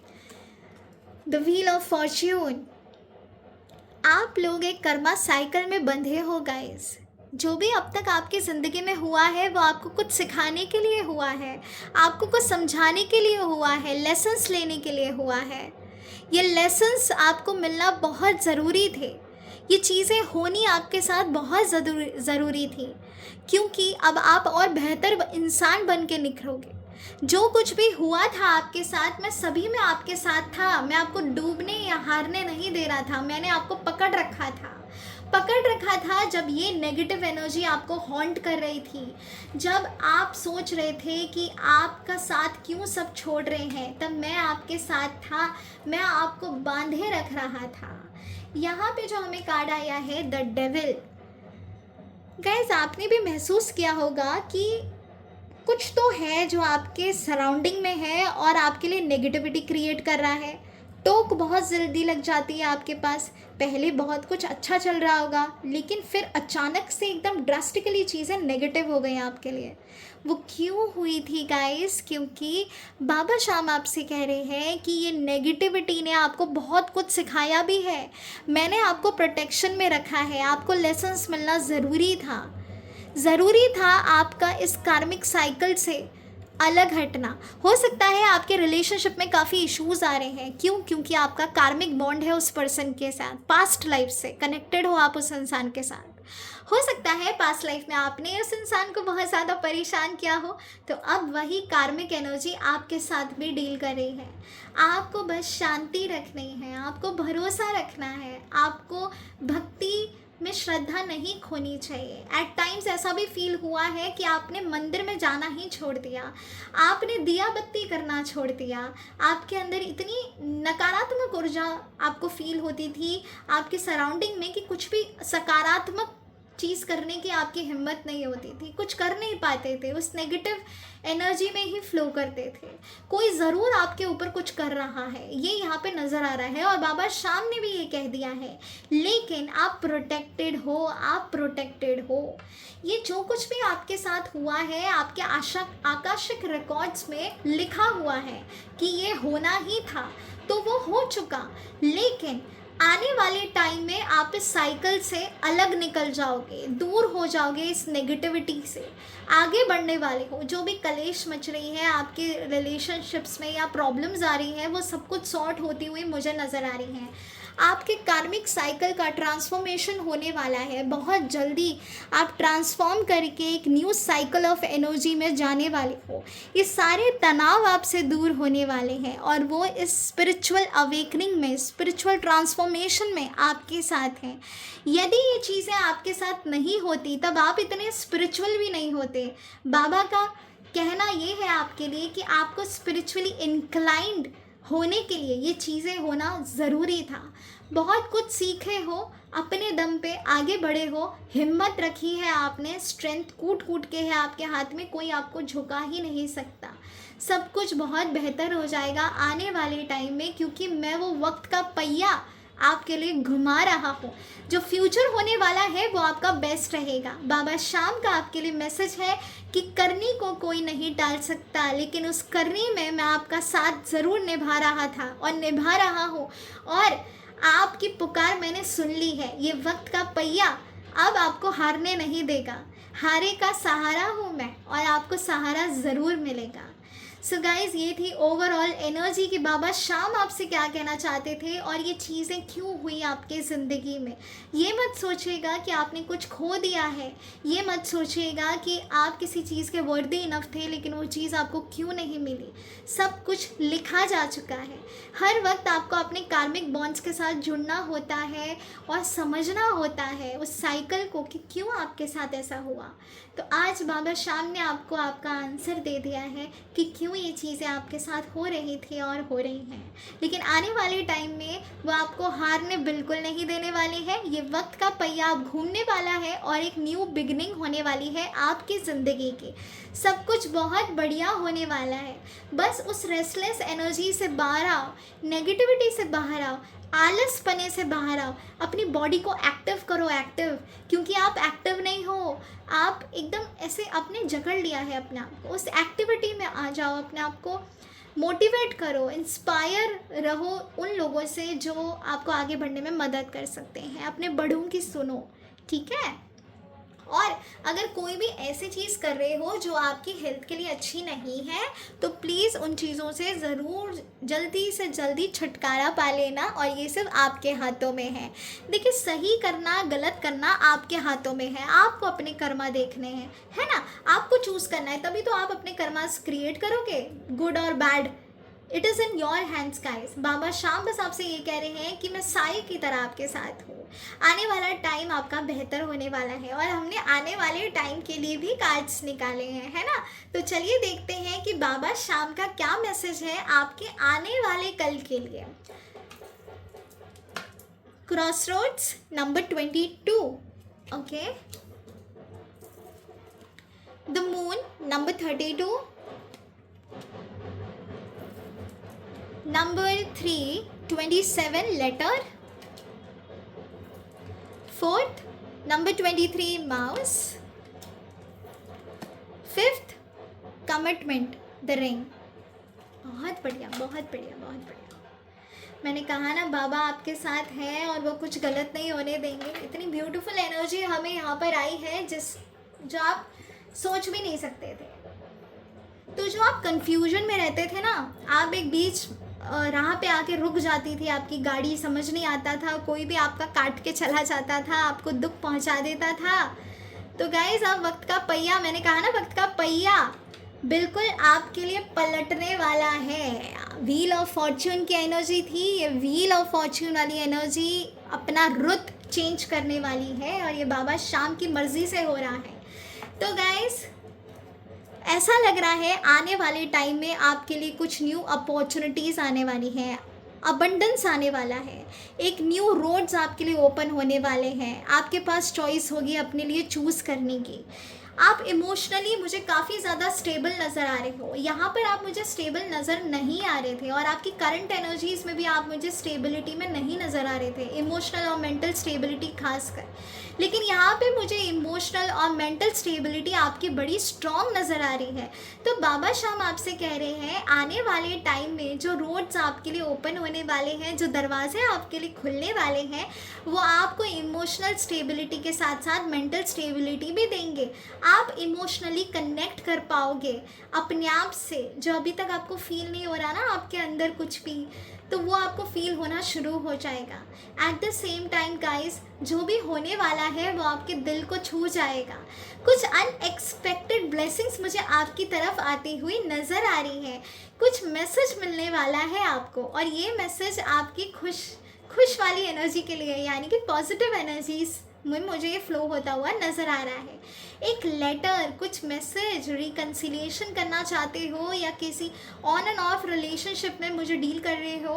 द व्हील ऑफ फॉर्च्यून, आप लोग एक कर्मा साइकिल में बंधे हो गाइस। जो भी अब तक आपकी ज़िंदगी में हुआ है वो आपको कुछ सिखाने के लिए हुआ है, आपको कुछ समझाने के लिए हुआ है, लेसन्स लेने के लिए हुआ है। ये लेसन्स आपको मिलना बहुत ज़रूरी थे, ये चीज़ें होनी आपके साथ बहुत ज़रूरी थी, क्योंकि अब आप और बेहतर इंसान बन के निखरोगे। जो कुछ भी हुआ था आपके साथ, मैं सभी में आपके साथ था, मैं आपको डूबने या हारने नहीं दे रहा था, मैंने आपको पकड़ रखा था जब ये नेगेटिव एनर्जी आपको हॉन्ट कर रही थी, जब आप सोच रहे थे कि आपका साथ क्यों सब छोड़ रहे हैं, तब मैं आपके साथ था, मैं आपको बांधे रख रहा था। यहाँ पे जो हमें कार्ड आया है द डेविल, गाइस आपने भी महसूस किया होगा कि कुछ तो है जो आपके सराउंडिंग में है और आपके लिए नेगेटिविटी क्रिएट कर रहा है। टोक बहुत जल्दी लग जाती है आपके पास, पहले बहुत कुछ अच्छा चल रहा होगा लेकिन फिर अचानक से एकदम ड्रास्टिकली चीज़ें नेगेटिव हो गई आपके लिए। वो क्यों हुई थी गाइस? क्योंकि बाबा शाम आपसे कह रहे हैं कि ये नेगेटिविटी ने आपको बहुत कुछ सिखाया भी है, मैंने आपको प्रोटेक्शन में रखा है, आपको लेसन्स मिलना ज़रूरी था आपका इस कार्मिक साइकिल से अलग हटना। हो सकता है आपके रिलेशनशिप में काफ़ी इश्यूज़ आ रहे हैं, क्योंकि आपका कार्मिक बॉन्ड है उस पर्सन के साथ, पास्ट लाइफ से कनेक्टेड हो आप उस इंसान के साथ। हो सकता है पास्ट लाइफ में आपने उस इंसान को बहुत ज़्यादा परेशान किया हो, तो अब वही कार्मिक एनर्जी आपके साथ भी डील कर रही है। आपको बस शांति रखनी है, आपको भरोसा रखना है, आपको भक्ति में श्रद्धा नहीं खोनी चाहिए। एट टाइम्स ऐसा भी फील हुआ है कि आपने मंदिर में जाना ही छोड़ दिया, आपने दिया बत्ती करना छोड़ दिया, आपके अंदर इतनी नकारात्मक ऊर्जा आपको फील होती थी आपके सराउंडिंग में कि कुछ भी सकारात्मक चीज़ करने की आपकी हिम्मत नहीं होती थी, कुछ कर नहीं पाते थे, उस नेगेटिव एनर्जी में ही फ्लो करते थे। कोई ज़रूर आपके ऊपर कुछ कर रहा है, ये यहाँ पे नज़र आ रहा है और बाबा शाम ने भी ये कह दिया है, लेकिन आप प्रोटेक्टेड हो। ये जो कुछ भी आपके साथ हुआ है आपके आकाशिक रिकॉर्ड्स में लिखा हुआ है कि ये होना ही था, तो वो हो चुका, लेकिन आने वाले टाइम में आप इस साइकिल से अलग निकल जाओगे, दूर हो जाओगे इस नेगेटिविटी से, आगे बढ़ने वाले हो। जो भी कलेश मच रही है आपके रिलेशनशिप्स में या प्रॉब्लम्स आ रही हैं, वो सब कुछ सॉर्ट होती हुई मुझे नज़र आ रही हैं। आपके कार्मिक साइकिल का ट्रांसफॉर्मेशन होने वाला है, बहुत जल्दी आप ट्रांसफॉर्म करके एक न्यू साइकिल ऑफ एनर्जी में जाने वाले हो। ये सारे तनाव आपसे दूर होने वाले हैं और वो इस स्पिरिचुअल अवेकनिंग में, स्पिरिचुअल ट्रांसफॉर्मेशन में आपके साथ हैं। यदि ये चीज़ें आपके साथ नहीं होती तब आप इतने स्पिरिचुअल भी नहीं होते। बाबा का कहना ये है आपके लिए कि आपको स्पिरिचुअली इंक्लाइंड होने के लिए ये चीज़ें होना ज़रूरी था। बहुत कुछ सीखे हो, अपने दम पे आगे बढ़े हो, हिम्मत रखी है आपने, स्ट्रेंथ कूट के है आपके हाथ में, कोई आपको झुका ही नहीं सकता। सब कुछ बहुत बेहतर हो जाएगा आने वाले टाइम में, क्योंकि मैं वो वक्त का पहिया आपके लिए घुमा रहा हो। जो फ्यूचर होने वाला है वो आपका बेस्ट रहेगा। बाबा शाम का आपके लिए मैसेज है कि करनी को कोई नहीं टाल सकता, लेकिन उस करनी में मैं आपका साथ ज़रूर निभा रहा था और निभा रहा हूँ, और आपकी पुकार मैंने सुन ली है। ये वक्त का पहिया अब आपको हारने नहीं देगा। हारे का सहारा हूँ मैं और आपको सहारा ज़रूर मिलेगा। सो गाइज़, ये थी ओवरऑल एनर्जी कि बाबा शाम आपसे क्या कहना चाहते थे और ये चीज़ें क्यों हुई आपके ज़िंदगी में। ये मत सोचिएगा कि आपने कुछ खो दिया है, ये मत सोचिएगा कि आप किसी चीज़ के वर्दी इनफ थे लेकिन वो चीज़ आपको क्यों नहीं मिली। सब कुछ लिखा जा चुका है। हर वक्त आपको अपने कार्मिक बॉन्ड्स के साथ जुड़ना होता है और समझना होता है उस साइकिल को कि क्यों आपके साथ ऐसा हुआ। तो आज बाबा शाम ने आपको आपका आंसर दे दिया है कि क्यों ये चीज़ें आपके साथ हो रही थी और हो रही हैं। लेकिन आने वाले टाइम में वो आपको हारने बिल्कुल नहीं देने वाले हैं। ये वक्त का पहिया अब घूमने वाला है और एक न्यू बिगिनिंग होने वाली है आपकी ज़िंदगी की। सब कुछ बहुत बढ़िया होने वाला है। बस उस रेस्टलेस एनर्जी से बाहर आओ, नेगेटिविटी से बाहर आओ, आलस पने से बाहर आओ, अपनी बॉडी को एक्टिव करो। एक्टिव क्योंकि आप एक्टिव नहीं हो, आप एकदम ऐसे आपने जकड़ लिया है अपने आप को। उस एक्टिविटी में आ जाओ, अपने आप को मोटिवेट करो, इंस्पायर रहो उन लोगों से जो आपको आगे बढ़ने में मदद कर सकते हैं। अपने बड़ों की सुनो, ठीक है। और अगर कोई भी ऐसी चीज़ कर रहे हो जो आपकी हेल्थ के लिए अच्छी नहीं है तो प्लीज़ उन चीज़ों से ज़रूर जल्दी से जल्दी छुटकारा पा लेना, और ये सिर्फ आपके हाथों में है। देखिए, सही करना गलत करना आपके हाथों में है। आपको अपने कर्मा देखने हैं, है ना। आपको चूज़ करना है, तभी तो आप अपने कर्मास क्रिएट करोगे, गुड और bad. It is in your hands guys. Baba Shyam बस आपसे ये कह रहे हैं कि मैं साई की तरह आपके साथ हूँ। आने वाला टाइम आपका बेहतर होने वाला है, और हमने आने वाले टाइम के लिए भी कार्ड्स निकाले हैं, है ना। तो चलिए देखते हैं कि बाबा शाम का क्या मैसेज है आपके आने वाले कल के लिए। Crossroads number 22, okay. The moon number 32, number 3 27 letter, fourth number 23 mouse, fifth commitment the ring। बहुत बढ़िया, बहुत बढ़िया, बहुत बढ़िया। मैंने कहा ना, बाबा आपके साथ हैं और वो कुछ गलत नहीं होने देंगे। इतनी ब्यूटीफुल एनर्जी हमें यहाँ पर आई है जो आप सोच भी नहीं सकते थे। तो जो आप कंफ्यूजन में रहते थे ना, आप एक बीच राह पे आके रुक जाती थी, आपकी गाड़ी समझ नहीं आता था, कोई भी आपका काट के चला जाता था, आपको दुख पहुंचा देता था। तो गाइस, अब वक्त का पहिया, मैंने कहा ना, वक्त का पहिया बिल्कुल आपके लिए पलटने वाला है। व्हील ऑफ फॉर्च्यून की एनर्जी थी, ये व्हील ऑफ फॉर्च्यून वाली एनर्जी अपना रुत चेंज करने वाली है, और ये बाबा शाम की मर्जी से हो रहा है। तो गाइस, ऐसा लग रहा है आने वाले टाइम में आपके लिए कुछ न्यू अपॉर्चुनिटीज़ आने वाली हैं, अबंडेंस आने वाला है, एक न्यू रोड्स आपके लिए ओपन होने वाले हैं। आपके पास चॉइस होगी अपने लिए चूज़ करने की। आप इमोशनली मुझे काफ़ी ज़्यादा स्टेबल नज़र आ रहे हो। यहाँ पर आप मुझे स्टेबल नज़र नहीं आ रहे थे, और आपकी करंट एनर्जीज़ में भी आप मुझे स्टेबिलिटी में नहीं नज़र आ रहे थे, इमोशनल और मेंटल स्टेबिलिटी खासकर। लेकिन यहाँ पे मुझे इमोशनल और मेंटल स्टेबिलिटी आपकी बड़ी स्ट्रॉन्ग नज़र आ रही है। तो बाबा शाम आपसे कह रहे हैं, आने वाले टाइम में जो रोड्स आपके लिए ओपन होने वाले हैं, जो दरवाजे आपके लिए खुलने वाले हैं, वो आपको इमोशनल स्टेबिलिटी के साथ साथ मेंटल स्टेबिलिटी भी देंगे। आप इमोशनली कनेक्ट कर पाओगे अपने आप से, जो अभी तक आपको फील नहीं हो रहा ना आपके अंदर कुछ भी, तो वो आपको फील होना शुरू हो जाएगा। At the same time guys, जो भी होने वाला है वो आपके दिल को छू जाएगा। कुछ अनएक्सपेक्टेड ब्लेसिंग्स मुझे आपकी तरफ आती हुई नज़र आ रही है। कुछ मैसेज मिलने वाला है आपको, और ये मैसेज आपकी खुश वाली एनर्जी के लिए, यानी कि पॉजिटिव एनर्जीज में मुझे ये फ्लो होता हुआ नज़र आ रहा है। एक लेटर, कुछ मैसेज, रिकन्सिलिएशन करना चाहते हो या किसी ऑन एंड ऑफ रिलेशनशिप में मुझे डील कर रहे हो,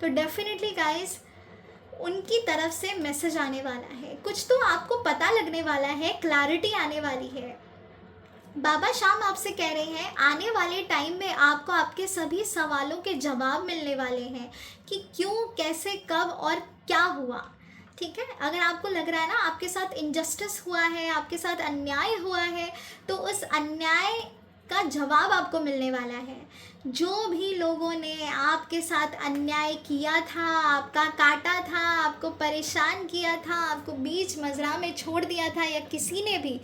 तो डेफिनेटली गाइस उनकी तरफ से मैसेज आने वाला है। कुछ तो आपको पता लगने वाला है, क्लैरिटी आने वाली है। बाबा शाम आपसे कह रहे हैं आने वाले टाइम में आपको आपके सभी सवालों के जवाब मिलने वाले हैं कि क्यों, कैसे, कब और क्या हुआ। ठीक है, अगर आपको लग रहा है ना आपके साथ इनजस्टिस हुआ है, आपके साथ अन्याय हुआ है, तो उस अन्याय का जवाब आपको मिलने वाला है। जो भी लोगों ने आपके साथ अन्याय किया था, आपका काटा था, आपको परेशान किया था, आपको बीच मजरा में छोड़ दिया था, या किसी ने भी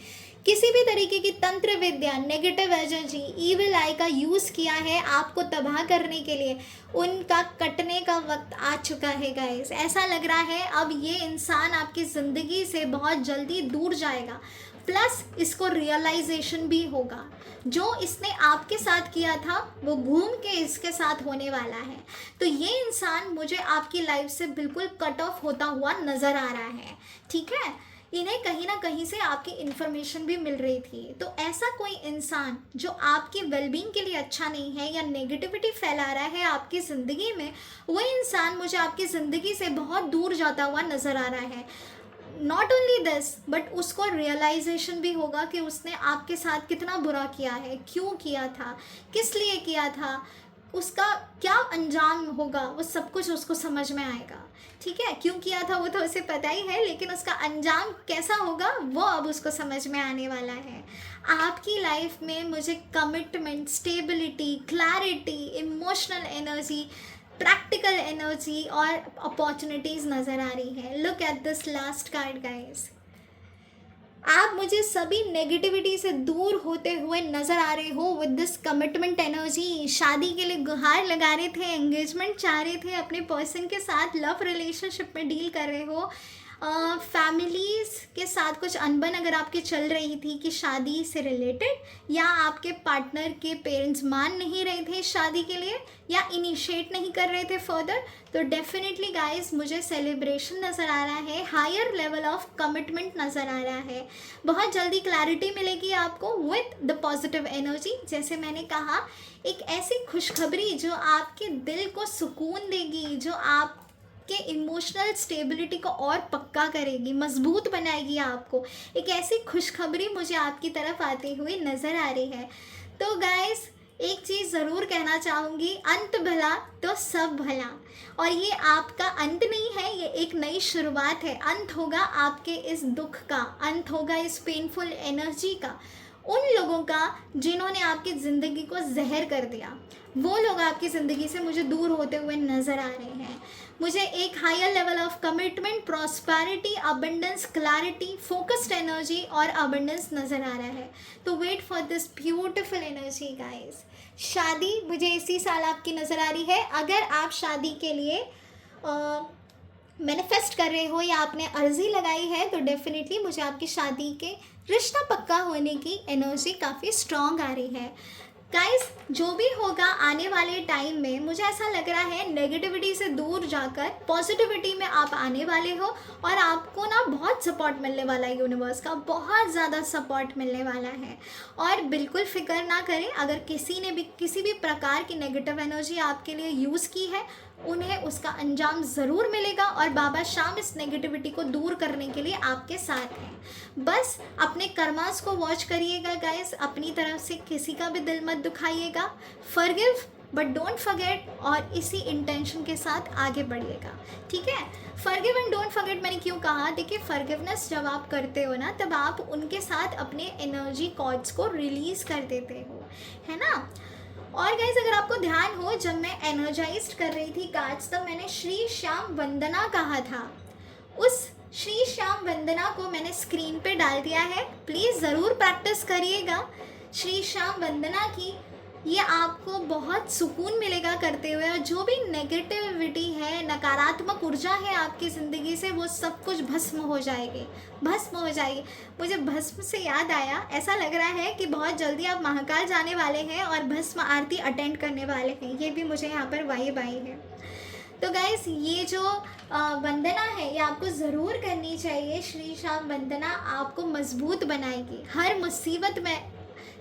किसी भी तरीके की तंत्र विद्या, नेगेटिव एनर्जी, इविल आई का यूज़ किया है आपको तबाह करने के लिए, उनका कटने का वक्त आ चुका है गाइस। ऐसा लग रहा है अब ये इंसान आपकी ज़िंदगी से बहुत जल्दी दूर जाएगा, प्लस इसको रियलाइजेशन भी होगा जो इसने आपके साथ किया था वो घूम के इसके साथ होने वाला है। तो ये इंसान मुझे आपकी लाइफ से बिल्कुल कट ऑफ होता हुआ नज़र आ रहा है। ठीक है, इन्हें कहीं ना कहीं से आपकी इन्फॉर्मेशन भी मिल रही थी। तो ऐसा कोई इंसान जो आपकी वेलबींग के लिए अच्छा नहीं है या नेगेटिविटी फैला रहा है आपकी ज़िंदगी में, वो इंसान मुझे आपकी ज़िंदगी से बहुत दूर जाता हुआ नज़र आ रहा है। नॉट ओनली दिस, बट उसको रियलाइजेशन भी होगा कि उसने आपके साथ कितना बुरा किया है, क्यों किया था, किस लिए किया था, उसका क्या अंजाम होगा, वो सब कुछ उसको समझ में आएगा। ठीक है, क्यों किया था वो तो उसे पता ही है, लेकिन उसका अंजाम कैसा होगा वो अब उसको समझ में आने वाला है। आपकी लाइफ में मुझे commitment, stability, clarity, emotional energy, practical energy और अपॉर्चुनिटीज़ नज़र आ रही है। Look at this last card guys, आप मुझे सभी नेगेटिविटी से दूर होते हुए नज़र आ रहे हो विद दिस कमिटमेंट एनर्जी। शादी के लिए गुहार लगा रहे थे, एंगेजमेंट चाह रहे थे, अपने पर्सन के साथ लव रिलेशनशिप में डील कर रहे हो, फैमिलीज़ के साथ कुछ अनबन अगर आपकी चल रही थी कि शादी से रिलेटेड, या आपके पार्टनर के पेरेंट्स मान नहीं रहे थे शादी के लिए या इनिशिएट नहीं कर रहे थे फर्दर, तो डेफिनेटली गाइस मुझे सेलिब्रेशन नज़र आ रहा है, हायर लेवल ऑफ कमिटमेंट नज़र आ रहा है। बहुत जल्दी क्लैरिटी मिलेगी आपको विथ द पॉजिटिव एनर्जी। जैसे मैंने कहा, एक ऐसी खुशखबरी जो आपके दिल को सुकून देगी, जो आप के इमोशनल स्टेबिलिटी को और पक्का करेगी, मजबूत बनाएगी आपको। एक ऐसी खुशखबरी मुझे आपकी तरफ आती हुई नज़र आ रही है। तो गाइस एक चीज़ ज़रूर कहना चाहूँगी, अंत भला तो सब भला, और ये आपका अंत नहीं है, ये एक नई शुरुआत है। अंत होगा आपके इस दुख का, अंत होगा इस पेनफुल एनर्जी का, उन लोगों का जिन्होंने आपकी ज़िंदगी को जहर कर दिया। वो लोग आपकी ज़िंदगी से मुझे दूर होते हुए नज़र आ रहे हैं। मुझे एक higher level of commitment, prosperity, abundance, clarity, focused energy और अबंडेंस नज़र आ रहा है। तो wait for this beautiful energy guys. शादी मुझे इसी साल आपकी नज़र आ रही है। अगर आप शादी के लिए मैनिफेस्ट कर रहे हो या आपने अर्जी लगाई है, तो डेफिनेटली मुझे आपकी शादी के रिश्ता पक्का होने की एनर्जी काफ़ी स्ट्रॉन्ग आ रही है। गाइस जो भी होगा आने वाले टाइम में, मुझे ऐसा लग रहा है नेगेटिविटी से दूर जाकर पॉजिटिविटी में आप आने वाले हो, और आपको ना बहुत सपोर्ट मिलने वाला है, यूनिवर्स का बहुत ज़्यादा सपोर्ट मिलने वाला है। और बिल्कुल फिक्र ना करें, अगर किसी ने भी किसी भी प्रकार की नेगेटिव एनर्जी आपके लिए यूज़ की है, उन्हें उसका अंजाम ज़रूर मिलेगा, और बाबा शाम इस नेगेटिविटी को दूर करने के लिए आपके साथ हैं। बस अपने कर्मास को वॉच करिएगा गाइस, अपनी तरफ से किसी का भी दिल मत दुखाइएगा, फॉरगिव बट डोंट फॉरगेट, और इसी इंटेंशन के साथ आगे बढ़िएगा। ठीक है, फॉरगिव एंड डोंट फॉरगेट मैंने क्यों कहा, देखिए फॉरगिवनेस जब आप करते हो ना, तब आप उनके साथ अपने एनर्जी कॉर्ड्स को रिलीज़ कर देते हो, है ना। और गाइज अगर आपको ध्यान हो, जब मैं एनर्जाइज्ड कर रही थी कार्ड्स, तब मैंने श्री श्याम वंदना कहा था। उस श्री श्याम वंदना को मैंने स्क्रीन पे डाल दिया है, प्लीज़ ज़रूर प्रैक्टिस करिएगा श्री श्याम वंदना की। ये आपको बहुत सुकून मिलेगा करते हुए, और जो भी नेगेटिविटी है, नकारात्मक ऊर्जा है आपकी ज़िंदगी से, वो सब कुछ भस्म हो जाएगी, भस्म हो जाएगी। मुझे भस्म से याद आया, ऐसा लग रहा है कि बहुत जल्दी आप महाकाल जाने वाले हैं और भस्म आरती अटेंड करने वाले हैं, ये भी मुझे यहाँ पर वाइब आई है। तो गाइस ये जो वंदना है ये आपको ज़रूर करनी चाहिए। श्री श्याम वंदना आपको मजबूत बनाएगी, हर मुसीबत में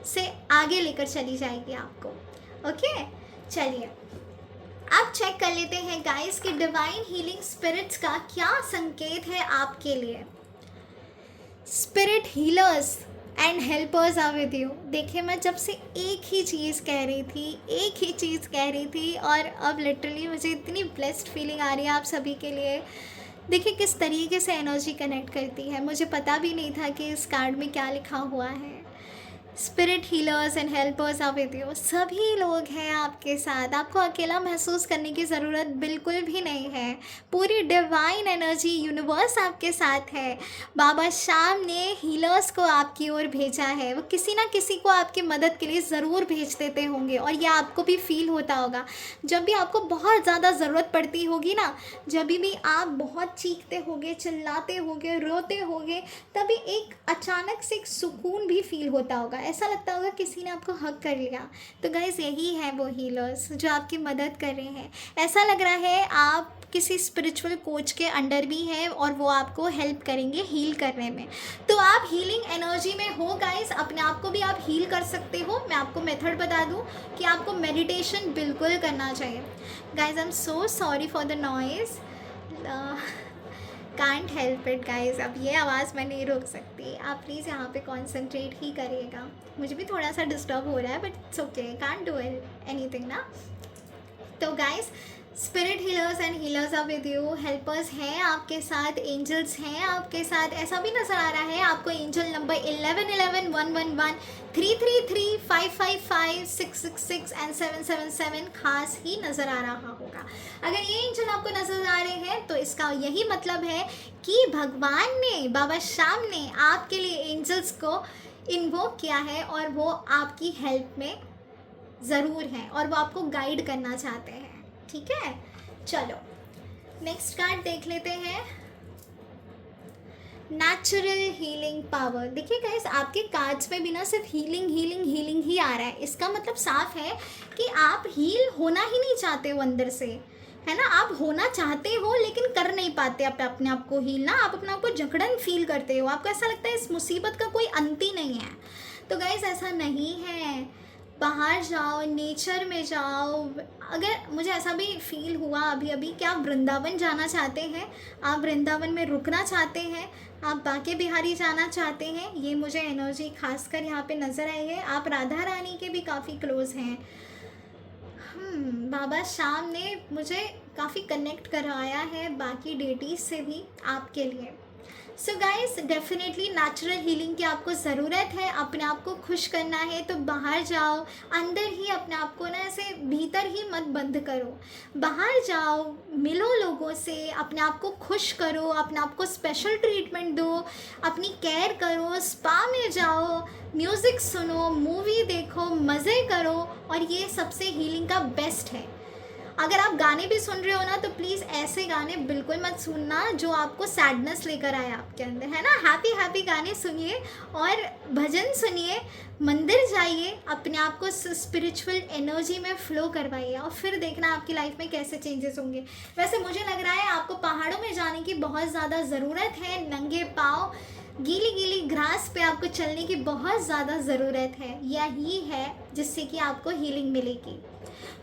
से आगे लेकर चली जाएगी आपको। ओके, चलिए अब चेक कर लेते हैं गाइस कि डिवाइन हीलिंग स्पिरिट्स का क्या संकेत है आपके लिए। Spirit healers and helpers are with you. देखिए मैं जब से एक ही चीज़ कह रही थी, एक ही चीज़ कह रही थी, और अब लिटरली मुझे इतनी ब्लेस्ड फीलिंग आ रही है आप सभी के लिए। देखिए किस तरीके से एनर्जी कनेक्ट करती है, मुझे पता भी नहीं था कि इस कार्ड में क्या लिखा हुआ है। Spirit healers and helpers are with you. सभी लोग हैं आपके साथ, आपको अकेला महसूस करने की ज़रूरत बिल्कुल भी नहीं है। पूरी डिवाइन एनर्जी यूनिवर्स आपके साथ है। बाबा शाम ने हीलर्स को आपकी ओर भेजा है, वो किसी ना किसी को आपकी मदद के लिए ज़रूर भेज देते होंगे, और यह आपको भी फील होता होगा। जब भी आपको बहुत ज़्यादा ज़रूरत पड़ती होगी ना, जब भी आप बहुत चीखते होगे, चिल्लाते होगे, रोते होगे, तभी एक अचानक से एक सुकून भी फील होता होगा। ऐसा लगता होगा किसी ने आपको हग कर लिया। तो गाइस यही है वो हीलर्स जो आपकी मदद कर रहे हैं। ऐसा लग रहा है आप किसी स्पिरिचुअल कोच के अंडर भी हैं और वो आपको हेल्प करेंगे हील करने में। तो आप हीलिंग एनर्जी में हो गाइस, अपने आप को भी आप हील कर सकते हो। मैं आपको मेथड बता दूं कि आपको मेडिटेशन बिल्कुल करना चाहिए। Guys I am so sorry for the noise, can't help it guys. अब ये आवाज़ मैं नहीं रोक सकती। आप प्लीज़ यहाँ पे कॉन्सेंट्रेट ही करिएगा। मुझे भी थोड़ा सा डिस्टर्ब हो रहा है, but it's okay, can't do anything ना। तो guys spirit healers and healers are with you. Helpers हैं आपके साथ, एंजल्स हैं आपके साथ। ऐसा भी नज़र आ रहा है आपको एंजल नंबर 1111 111 333 555 666 एंड 777 खास ही नज़र आ रहा होगा। अगर ये एंजल आपको नज़र आ रहे हैं तो इसका यही मतलब है कि भगवान ने, बाबा शाम ने आपके लिए एंजल्स को इन्वोक किया है और वो आपकी हेल्प में ज़रूर हैं और वो आपको गाइड करना चाहते हैं। ठीक है, चलो नेक्स्ट कार्ड देख लेते हैं। Natural healing power. देखिए गाइस आपके कार्ड्स में भी ना सिर्फ हीलिंग हीलिंग हीलिंग ही आ रहा है। इसका मतलब साफ है कि आप हील होना ही नहीं चाहते हो अंदर से, है ना। आप होना चाहते हो लेकिन कर नहीं पाते अपने आप को हील ना। आप अपने आप को जकड़न फील करते हो, आपको ऐसा लगता है इस मुसीबत का कोई अंत ही नहीं है। तो गाइस ऐसा नहीं है। बाहर जाओ, नेचर में जाओ। अगर मुझे ऐसा भी फील हुआ अभी अभी कि आप वृंदावन जाना चाहते हैं, आप वृंदावन में रुकना चाहते हैं, आप बांके बिहारी जाना चाहते हैं, ये मुझे एनर्जी खासकर यहाँ पे नज़र आई है। आप राधा रानी के भी काफ़ी क्लोज हैं। बाबा शाम ने मुझे काफ़ी कनेक्ट कराया है बाकी डेटीज़ से भी आपके लिए। So guys definitely natural healing की आपको ज़रूरत है। अपने आप को खुश करना है तो बाहर जाओ, अंदर ही अपने आप को ना ऐसे भीतर ही मत बंद करो। बाहर जाओ, मिलो लोगों से, अपने आप को खुश करो, अपने आप को स्पेशल ट्रीटमेंट दो, अपनी केयर करो, स्पा में जाओ, म्यूज़िक सुनो, मूवी देखो, मज़े करो, और ये सबसे हीलिंग का बेस्ट है। अगर आप गाने भी सुन रहे हो ना तो प्लीज़ ऐसे गाने बिल्कुल मत सुनना जो आपको सैडनेस लेकर आए आपके अंदर, है ना। हैप्पी हैप्पी गाने सुनिए और भजन सुनिए, मंदिर जाइए, अपने आप को स्पिरिचुअल एनर्जी में फ़्लो करवाइए और फिर देखना आपकी लाइफ में कैसे चेंजेस होंगे। वैसे मुझे लग रहा है आपको पहाड़ों में जाने की बहुत ज़्यादा ज़रूरत है। नंगे पाँव गीली गीली घास पे आपको चलने की बहुत ज़्यादा ज़रूरत है। यही है जिससे कि आपको हीलिंग मिलेगी।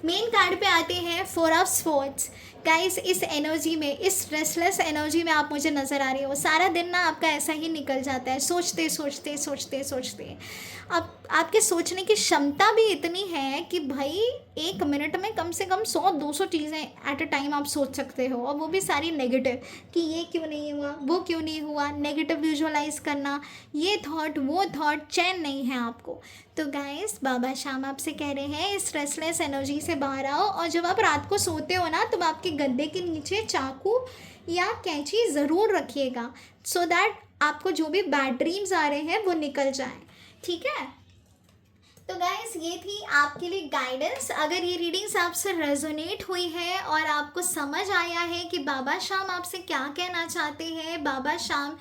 मेन कार्ड पे आते हैं 4 ऑफ स्वॉर्ड्स। गाइस इस एनर्जी में, इस रेस्टलेस एनर्जी में आप मुझे नज़र आ रही हो। सारा दिन ना आपका ऐसा ही निकल जाता है, सोचते सोचते सोचते सोचते। अब आपके सोचने की क्षमता भी इतनी है कि भाई 1 मिनट में कम से कम 100-200 चीज़ें एट अ टाइम आप सोच सकते हो, और वो भी सारी नेगेटिव, कि ये क्यों नहीं हुआ, वो क्यों नहीं हुआ, नेगेटिव विजुअलाइज करना, ये थॉट वो थॉट, चैन नहीं है आपको। तो गाइस बाबा शाम आपसे कह रहे हैं इस रेस्टलेस एनर्जी से बाहर आओ, और जब आप रात को सोते हो ना तो आपके गद्दे के नीचे चाकू या कैंची ज़रूर रखिएगा, सो दैट आपको जो भी बैड ड्रीम्स आ रहे हैं वो निकल जाएं। ठीक है, तो गाइस ये थी आपके लिए गाइडेंस। अगर ये रीडिंग्स आपसे रेजोनेट हुई है और आपको समझ आया है कि बाबा शाम आपसे क्या कहना चाहते हैं, बाबा शाम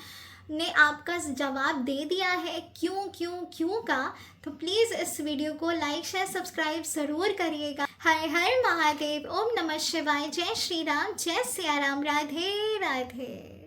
ने आपका जवाब दे दिया है क्यों क्यों क्यों का, तो प्लीज़ इस वीडियो को लाइक शेयर सब्सक्राइब ज़रूर करिएगा। हर हर महादेव, ओम नमः शिवाय, जय श्री राम, जय सिया राम, राधे राधे।